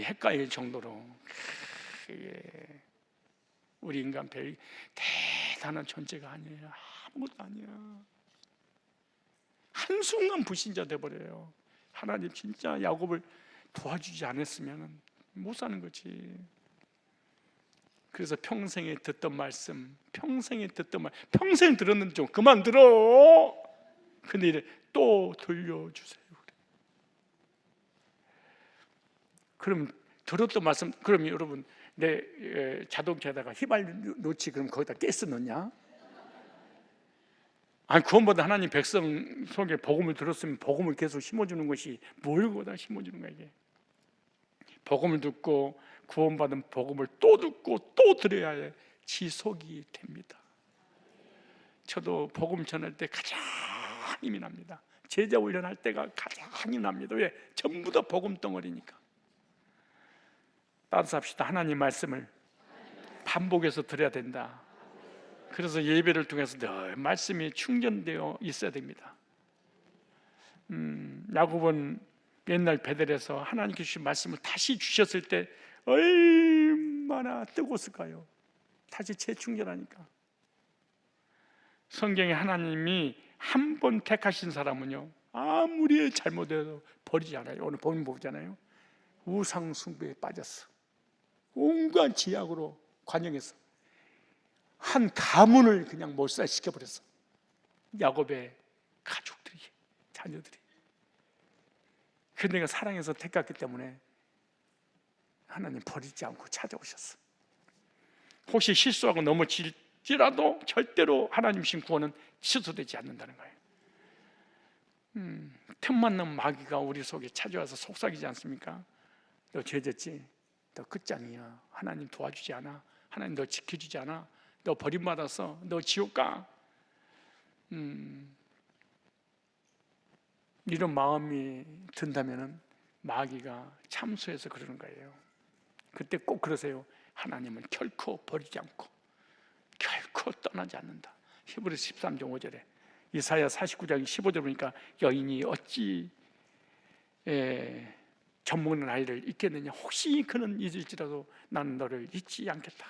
헷갈릴 정도로 우리 인간 별 대단한 존재가 아니에요. 아무것도 아니야. 한순간 불신자 돼버려요. 하나님 진짜 야곱을 도와주지 않았으면 못 사는 거지. 그래서 평생에 듣던 말씀, 평생 들었는데 좀 그만 들어. 근데 이래 또 들려주세요. 그럼 들었던 말씀, 그럼 여러분 내 자동차에다가 휘발유 넣지 그럼 거기다 가스 넣냐? 아니 그것보다 하나님 백성 속에 복음을 들었으면 복음을 계속 심어주는 것이 뭘 거다 심어주는 거야 이게. 복음을 듣고 구원받은 복음을 또 듣고 또 들어야 해. 지속이 됩니다. 저도 복음 전할 때 가장 힘이 납니다. 제자 훈련할 때가 가장 힘이 납니다. 왜? 전부 다 복음 덩어리니까. 따뜻합시다. 하나님 말씀을 반복해서 들어야 된다. 그래서 예배를 통해서 늘 말씀이 충전되어 있어야 됩니다. 야곱은 옛날 베델에서 하나님께 주신 말씀을 다시 주셨을 때 얼마나 뜨거웠을까요? 다시 재충전하니까. 성경에 하나님이 한 번 택하신 사람은요 아무리 잘못해도 버리지 않아요. 오늘 본문 보잖아요. 우상 숭배에 빠졌어. 온갖 지약으로 관영해서 한 가문을 그냥 몰살시켜버렸어. 야곱의 가족들이, 자녀들이. 근데 내가 사랑해서 택했기 때문에 하나님 버리지 않고 찾아오셨어. 혹시 실수하고 넘어질 될지라도 절대로 하나님 신 구원은 취소되지 않는다는 거예요. 틈만 나면 마귀가 우리 속에 찾아와서 속삭이지 않습니까? 너 죄졌지? 너 끝장이야. 하나님 도와주지 않아. 하나님 너 지켜주지 않아. 너 버림받았어. 너 지옥 가. 이런 마음이 든다면 마귀가 참소해서 그러는 거예요. 그때 꼭 그러세요. 하나님은 결코 버리지 않고 결코 떠나지 않는다. 히브리서 13장 5절에 이사야 49장 15절 보니까 여인이 어찌 젖먹는 아이를 잊겠느냐. 혹시 그는 잊을지라도 나는 너를 잊지 않겠다.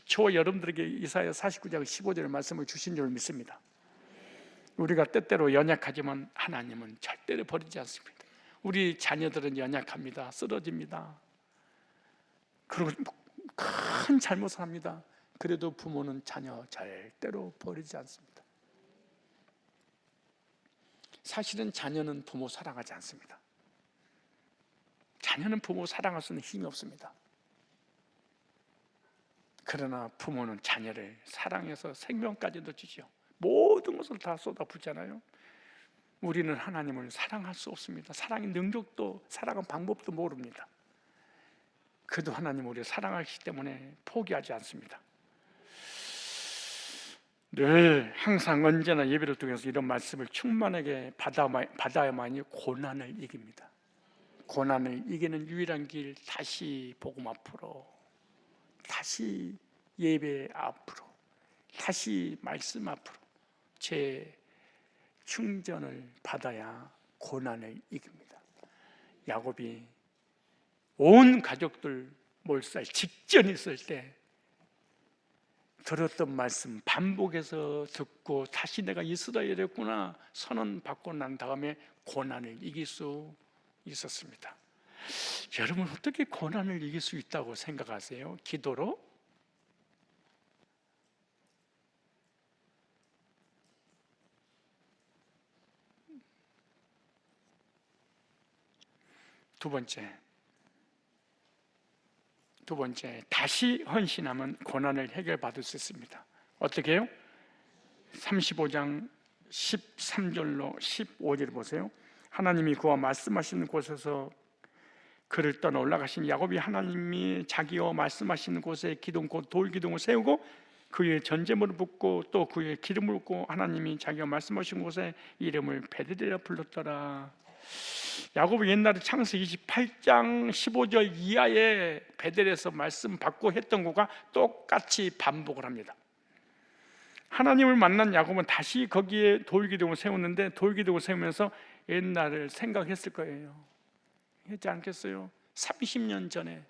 저와 여러분들에게 이사야 49장 15절의 말씀을 주신 줄 믿습니다. 우리가 때때로 연약하지만 하나님은 절대로 버리지 않습니다. 우리 자녀들은 연약합니다. 쓰러집니다. 그리고 큰 잘못을 합니다. 그래도 부모는 자녀 절대로 버리지 않습니다. 사실은 자녀는 부모 사랑하지 않습니다. 자녀는 부모 사랑할 수 있는 힘이 없습니다. 그러나 부모는 자녀를 사랑해서 생명까지도 주죠. 모든 것을 다 쏟아붓잖아요. 우리는 하나님을 사랑할 수 없습니다. 사랑의 능력도 사랑의 방법도 모릅니다. 그도 하나님 우리를 사랑하시기 때문에 포기하지 않습니다. 늘 항상 언제나 예배를 통해서 이런 말씀을 충만하게 받아야만이 고난을 이깁니다. 고난을 이기는 유일한 길, 다시 복음 앞으로, 다시 예배 앞으로, 다시 말씀 앞으로 제 충전을 받아야 고난을 이깁니다. 야곱이 온 가족들 몰살 직전에 있을 때 들었던 말씀 반복해서 듣고 다시 내가 이스라엘이었구나 선언받고 난 다음에 고난을 이길 수 있었습니다. 여러분 어떻게 고난을 이길 수 있다고 생각하세요? 기도로? 두 번째, 다시 헌신하면 고난을 해결받을 수 있습니다. 어떻게 해요? 35장 13절로 15절 보세요. 하나님이 그와 말씀하시는 곳에서 그를 떠나 올라가신 야곱이 하나님이 자기와 말씀하시는 곳에 기둥 곧 돌기둥을 세우고 그의 전제물을 붓고 또 그의 기름을 붓고 하나님이 자기가 말씀하신 곳에 이름을 베들레라 불렀더라. 야곱이 옛날에 창세기 28장 15절 이하에 베델에서 말씀 받고 했던 거가 똑같이 반복을 합니다. 하나님을 만난 야곱은 다시 거기에 돌기둥을 세웠는데 돌기둥을 세우면서 옛날을 생각했을 거예요. 했지 않겠어요? 30년 전에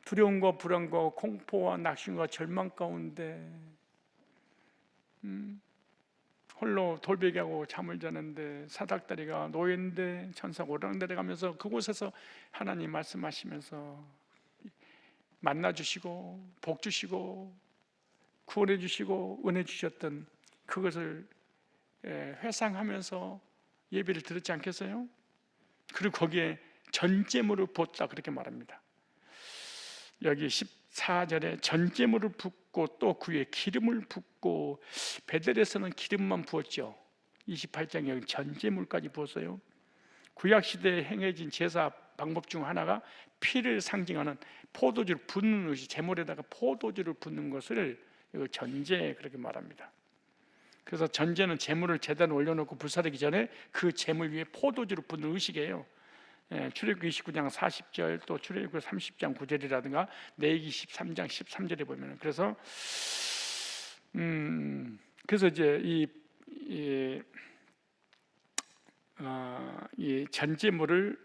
두려움과 불안과 공포와 낙심과 절망 가운데 홀로 돌베개하고 잠을 자는데 사닥다리가 놓였는데 천사가 오랑내려가면서 그곳에서 하나님 말씀하시면서 만나주시고 복주시고 구원해주시고 은혜주셨던 그것을 회상하면서 예배를 드렸지 않겠어요? 그리고 거기에 전제물을 붓다 그렇게 말합니다. 여기 14절에 전제물을 붓고 또 그의 기름을 붓고 베델에서는 기름만 부었죠. 28장에 여기 전제물까지 부었어요. 구약시대에 행해진 제사 방법 중 하나가 피를 상징하는 포도주를 붓는 것이 제물에다가 포도주를 붓는 것을 전제 그렇게 말합니다. 그래서 전제는 제물을 제단에 올려놓고 불사르기 전에 그 제물 위에 포도주를 붓는 의식이에요. 출애굽기 29장 40절 또 출애굽기 30장 9절이라든가 레위기 13장 13절에 보면 그래서 이제 이 전제물을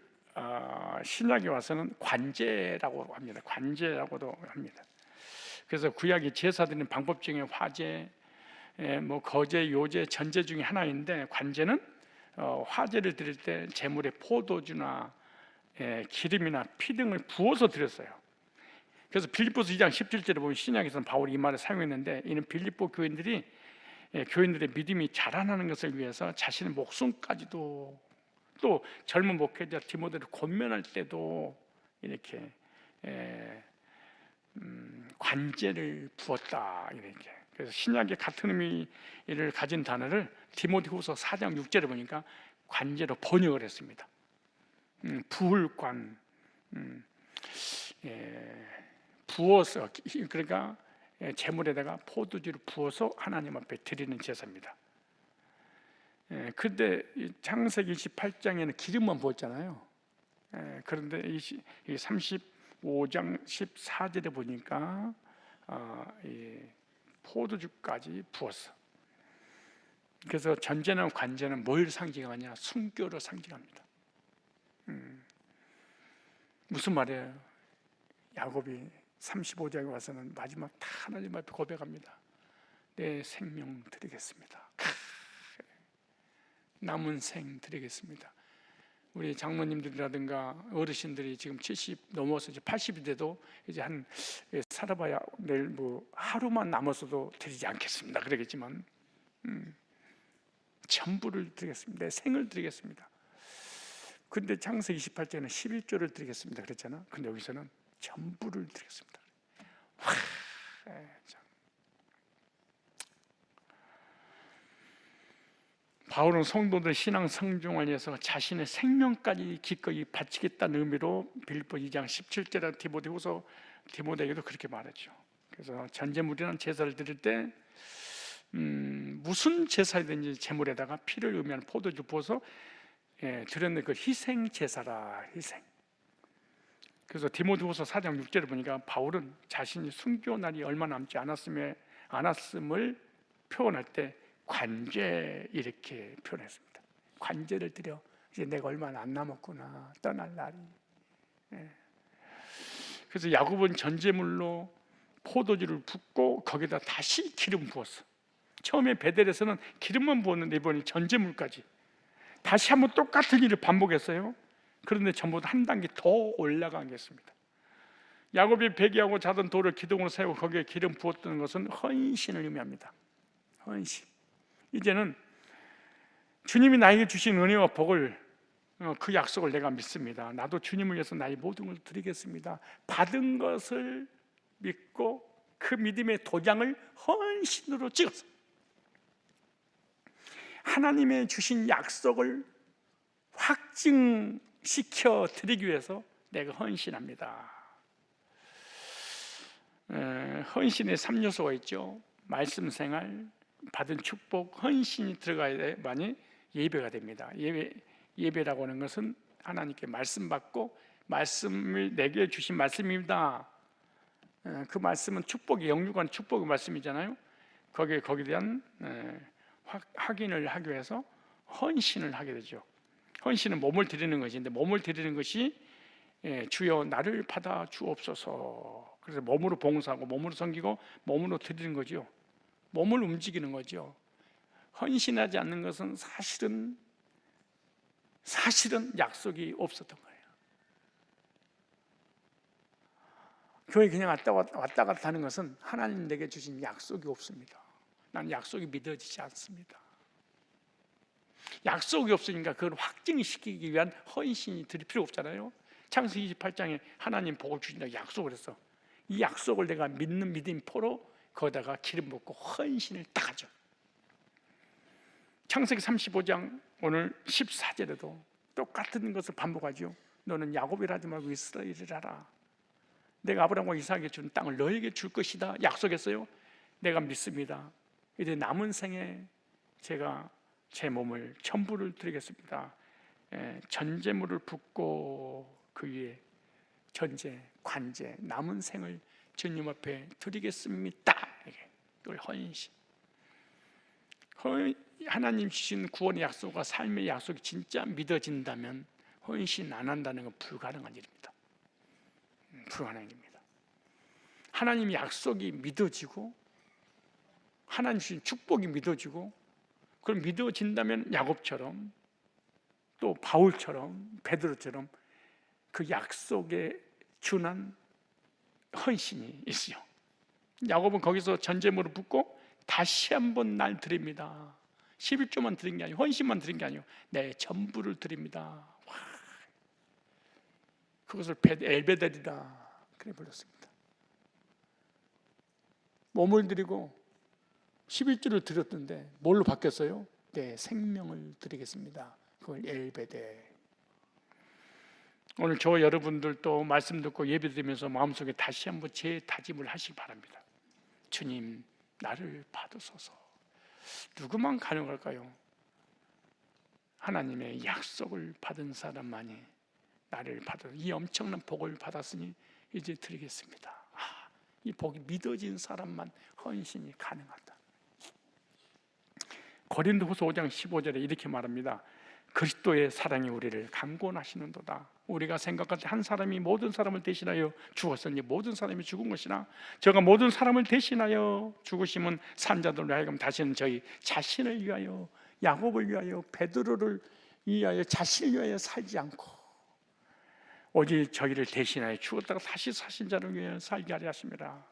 신약에 와서는 관제라고 합니다. 관제라고도 합니다. 그래서 구약의 제사드리는 방법 중에 화제, 뭐 거제, 요제, 전제 중에 하나인데 관제는 화제를 드릴 때 제물에 포도주나 기름이나 피 등을 부어서 드렸어요. 그래서 빌립보서 2장 17절에 보면 신약에서는 바울이 이 말을 사용했는데 이는 빌립보 교인들이 교인들의 믿음이 자라나는 것을 위해서 자신의 목숨까지도 또 젊은 목회자 디모데를 권면할 때도 이렇게 관제를 부었다 이렇게. 그래서 신약의 같은 의미를 가진 단어를 디모데후서 4장 6절에 보니까 관제로 번역을 했습니다. 부을 관, 부어서, 그러니까 제물에다가 포도주를 부어서 하나님 앞에 드리는 제사입니다. 그런데 창세기 28장에는 기름만 부었잖아요. 그런데 이 35장 14절에 보니까 이 포도주까지 부었어. 그래서 전제나 관제는 뭘 상징하냐? 순교를 상징합니다. 무슨 말이에요? 야곱이 35장에 와서는 마지막 다 하나님 앞에 고백합니다. 내 생명 드리겠습니다. 남은 생 드리겠습니다. 우리 장모님들이라든가 어르신들이 지금 70 넘어서 이제 80이 돼도 이제 한 살아봐야 내일 뭐 하루만 남았어도 드리지 않겠습니다. 그러겠지만 전부를 드리겠습니다. 내 생을 드리겠습니다. 근데 창세기 28장에는 11조를 드리겠습니다 그랬잖아. 근데 여기서는 전부를 드리겠습니다. 바울은 성도들 신앙 성중을 위해서 자신의 생명까지 기꺼이 바치겠다는 의미로 빌립보 2장 17절에 디모데후서 디모데에게도 그렇게 말했죠. 그래서 전제물이라는 제사를 드릴 때 무슨 제사이든지 제물에다가 피를 의미하는 포도주 부어서 드렸는 그 희생 제사라. 희생. 그래서 디모데후서 4장 6절을 보니까 바울은 자신이 순교 날이 얼마 남지 않았음을 표현할 때 관제 이렇게 표현했습니다. 관제를 드려. 이제 내가 얼마 안 남았구나. 떠날 날이. 그래서 야곱은 전제물로 포도주를 붓고 거기다 다시 기름 부었어. 처음에 베델에서는 기름만 부었는데 이번에 전제물까지 다시 한번 똑같은 일을 반복했어요. 그런데 전보다 한 단계 더 올라간 게 있습니다. 야곱이 배기하고 자던 돌을 기둥으로 세우고 거기에 기름 부었던 것은 헌신을 의미합니다. 헌신. 이제는 주님이 나에게 주신 은혜와 복을 그 약속을 내가 믿습니다. 나도 주님을 위해서 나의 모든 걸 드리겠습니다. 받은 것을 믿고 그 믿음의 도장을 헌신으로 찍었어. 하나님의 주신 약속을 확증시켜 드리기 위해서 내가 헌신합니다. 헌신의 3요소가 있죠. 말씀 생활, 받은 축복, 헌신이 들어가야만이 예배가 됩니다. 예배라고 하는 것은 하나님께 말씀 받고 말씀을 내게 주신 말씀입니다. 그 말씀은 축복이 영육한 축복의 말씀이잖아요. 거기에 대한 확인을 하기 위해서 헌신을 하게 되죠. 헌신은 몸을 드리는 것인데 몸을 드리는 것이 주여 나를 받아 주옵소서. 그래서 몸으로 봉사하고 몸으로 섬기고 몸으로 드리는 거죠. 몸을 움직이는 거죠. 헌신하지 않는 것은 사실은 약속이 없었던 거예요. 교회 그냥 왔다 갔다 하는 것은 하나님 내게 주신 약속이 없습니다. 난 약속이 믿어지지 않습니다. 약속이 없으니까 그걸 확증시키기 위한 헌신이 드릴 필요 없잖아요. 창세기 28장에 하나님 복을 주신다고 약속을 했어. 이 약속을 내가 믿는 믿음 포로 거기다가 기름 붓고 헌신을 딱 하죠. 창세기 35장 오늘 14절에도 똑같은 것을 반복하죠. 너는 야곱이라 하지 말고 이스라엘이라 하라. 내가 아브라함과 이삭에게 준 땅을 너에게 줄 것이다 약속했어요. 내가 믿습니다. 이제 남은 생에 제가 제 몸을 전부를 드리겠습니다. 전제물을 붓고 그 위에 전제, 관제, 남은 생을 주님 앞에 드리겠습니다. 이걸 헌신. 하나님 주신 구원의 약속과 삶의 약속이 진짜 믿어진다면 헌신 안 한다는 건 불가능한 일입니다. 불가능한 일입니다. 하나님의 약속이 믿어지고 하나님 주신 축복이 믿어지고 그럼 믿어진다면 야곱처럼 또 바울처럼 베드로처럼 그 약속에 준한 헌신이 있어요. 야곱은 거기서 전제물을 붓고 다시 한번 날 드립니다. 11조만 드린 게 아니고 헌신만 드린 게 아니고 내 전부를 드립니다. 와. 그것을 엘베델이라 그래 불렀습니다. 몸을 드리고 11조를 드렸던데 뭘로 바뀌었어요? 내 생명을 드리겠습니다. 그걸 엘베데. 오늘 저 여러분들도 말씀 듣고 예배 드리면서 마음속에 다시 한번 재다짐을 하시기 바랍니다. 주님, 나를 받으소서. 누구만 가능할까요? 하나님의 약속을 받은 사람만이 나를 받아 이 엄청난 복을 받았으니 이제 드리겠습니다. 이 복이 믿어진 사람만 헌신이 가능하다. 고린도후서 5장 15절에 이렇게 말합니다. 그리스도의 사랑이 우리를 강권하시는도다. 우리가 생각할 때 한 사람이 모든 사람을 대신하여 죽었으니 모든 사람이 죽은 것이나 저가 모든 사람을 대신하여 죽으심은 산자들로 하여금 다시는 저희 자신을 위하여, 야곱을 위하여, 베드로를 위하여, 자신을 위하여 살지 않고 오직 저희를 대신하여 죽었다가 다시 사신 자를 위하여 살게 하려 하십니다.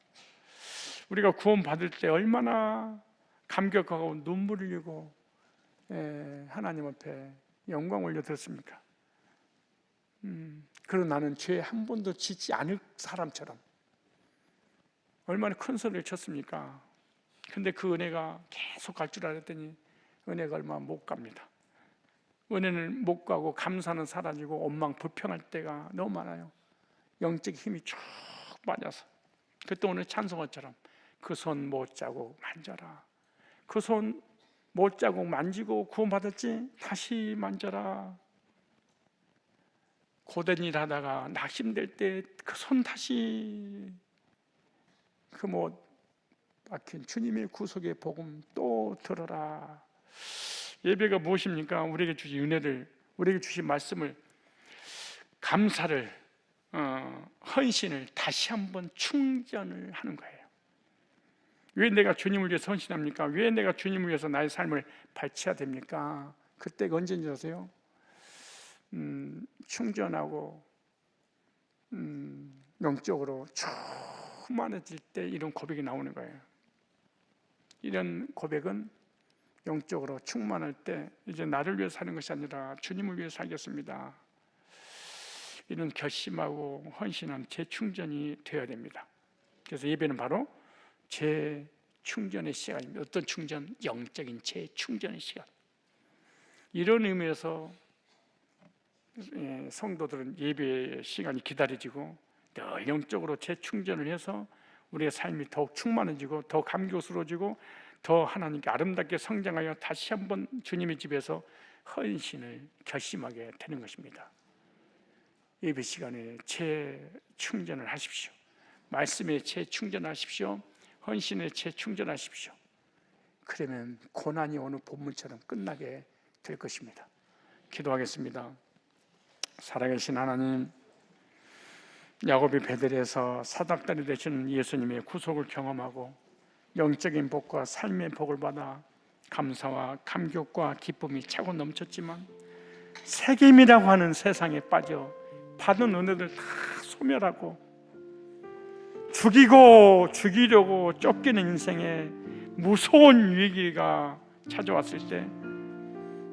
우리가 구원받을 때 얼마나 감격하고 눈물 흘리고 하나님 앞에 영광 올려드렸습니까? 그런 나는 죄 한 번도 짓지 않을 사람처럼 얼마나 큰 소리를 쳤습니까? 근데 그 은혜가 계속 갈 줄 알았더니 은혜가 얼마 못 갑니다. 은혜는 못 가고 감사는 사라지고 원망 불평할 때가 너무 많아요. 영적 힘이 쭉 빠져서. 그때 오늘 찬송가처럼 그 손 못자국 만져라. 그 손 못자국 만지고 구원받았지? 다시 만져라. 고된 일 하다가 낙심될 때 그 손 다시 그 못 박힌 주님의 구속의 복음 또 들어라. 예배가 무엇입니까? 우리에게 주신 은혜를, 우리에게 주신 말씀을, 감사를, 헌신을 다시 한번 충전을 하는 거예요. 왜 내가 주님을 위해서 헌신합니까? 왜 내가 주님을 위해서 나의 삶을 바쳐야 됩니까? 그때가 언제인지 아세요? 충전하고 영적으로 충만해질 때 이런 고백이 나오는 거예요. 이런 고백은 영적으로 충만할 때 이제 나를 위해 사는 것이 아니라 주님을 위해 살겠습니다. 이런 결심하고 헌신한 재충전이 되어야 됩니다. 그래서 예배는 바로 재충전의 시간입니다. 어떤 충전? 영적인 재충전의 시간. 이런 의미에서 성도들은 예배의 시간이 기다려지고 늘 영적으로 재충전을 해서 우리의 삶이 더욱 충만해지고 더 감격스러워지고 더 하나님께 아름답게 성장하여 다시 한번 주님의 집에서 헌신을 결심하게 되는 것입니다. 예배 시간에 재충전을 하십시오. 말씀에 재충전하십시오. 헌신에 재충전하십시오. 그러면 고난이 오는 본문처럼 끝나게 될 것입니다. 기도하겠습니다. 살아계신 하나님, 야곱이 베들에서 사닥다리 되시는 예수님의 구속을 경험하고 영적인 복과 삶의 복을 받아 감사와 감격과 기쁨이 차고 넘쳤지만 세겜이라고 하는 세상에 빠져 받은 은혜들 다 소멸하고 죽이려고 쫓기는 인생에 무서운 위기가 찾아왔을 때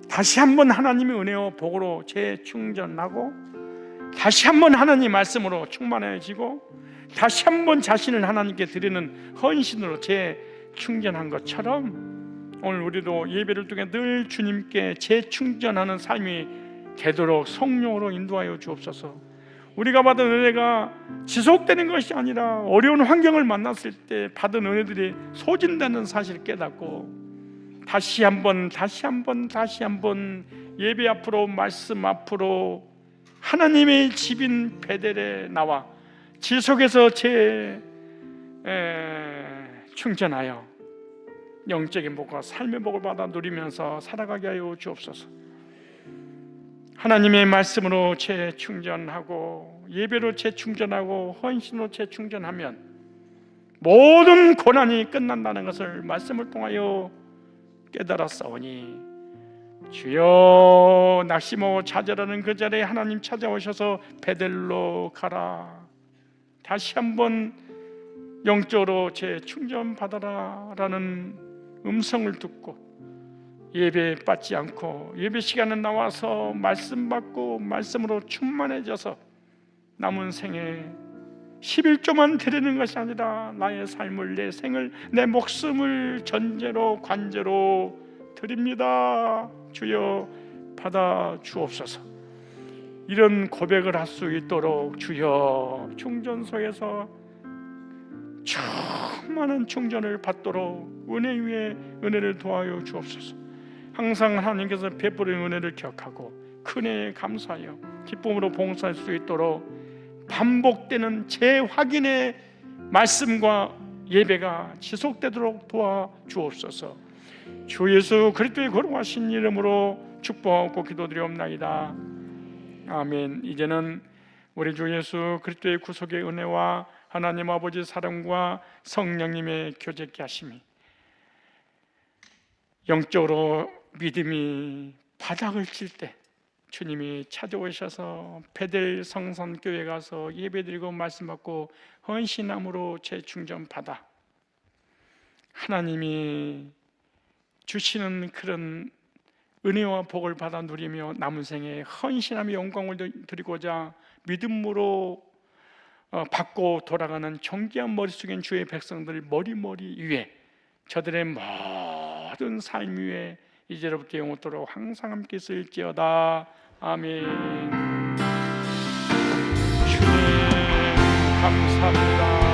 다시 한번 하나님의 은혜와 복으로 재충전하고 다시 한번 하나님 말씀으로 충만해지고 다시 한번 자신을 하나님께 드리는 헌신으로 재충전한 것처럼 오늘 우리도 예배를 통해 늘 주님께 재충전하는 삶이 되도록 성령으로 인도하여 주옵소서. 우리가 받은 은혜가 지속되는 것이 아니라 어려운 환경을 만났을 때 받은 은혜들이 소진되는 사실을 깨닫고 다시 한번 예배 앞으로, 말씀 앞으로 하나님의 집인 베델에 나와 지속해서 충전하여 영적인 복과 삶의 복을 받아 누리면서 살아가게 하여 주옵소서. 하나님의 말씀으로 재충전하고 예배로 재충전하고 헌신으로 재충전하면 모든 고난이 끝난다는 것을 말씀을 통하여 깨달았사오니 주여, 낙심하고 좌절하는 그 자리에 하나님 찾아오셔서 베델로 가라, 다시 한번 영적으로 재충전 받아라 라는 음성을 듣고 예배에 빠지지 않고 예배 시간에 나와서 말씀 받고 말씀으로 충만해져서 남은 생에 11조만 드리는 것이 아니라 나의 삶을, 내 생을, 내 목숨을 전제로 관제로 드립니다. 주여 받아 주옵소서. 이런 고백을 할 수 있도록 주여 충전소에서 충만한 충전을 받도록 은혜 위에 은혜를 도와여 주옵소서. 항상 하나님께서 베푸는 은혜를 기억하고 큰애에 감사하여 기쁨으로 봉사할 수 있도록 반복되는 재확인의 말씀과 예배가 지속되도록 도와주옵소서. 주 예수 그리스도의 거룩하신 이름으로 축복하고 기도드리옵나이다. 아멘. 이제는 우리 주 예수 그리스도의 구속의 은혜와 하나님 아버지 사랑과 성령님의 교제케 하심이, 영적으로 믿음이 바닥을 칠 때 주님이 찾아오셔서 베델 성산교회 가서 예배드리고 말씀받고 헌신함으로 재충전 받아 하나님이 주시는 그런 은혜와 복을 받아 누리며 남은 생에 헌신함의 영광을 드리고자 믿음으로 받고 돌아가는 정기한 머리 숙인 주의 백성들 머리 위에, 저들의 모든 삶 위에 이제로부터 영원토록 항상 함께 있을지어다. 아멘. 주님 감사합니다.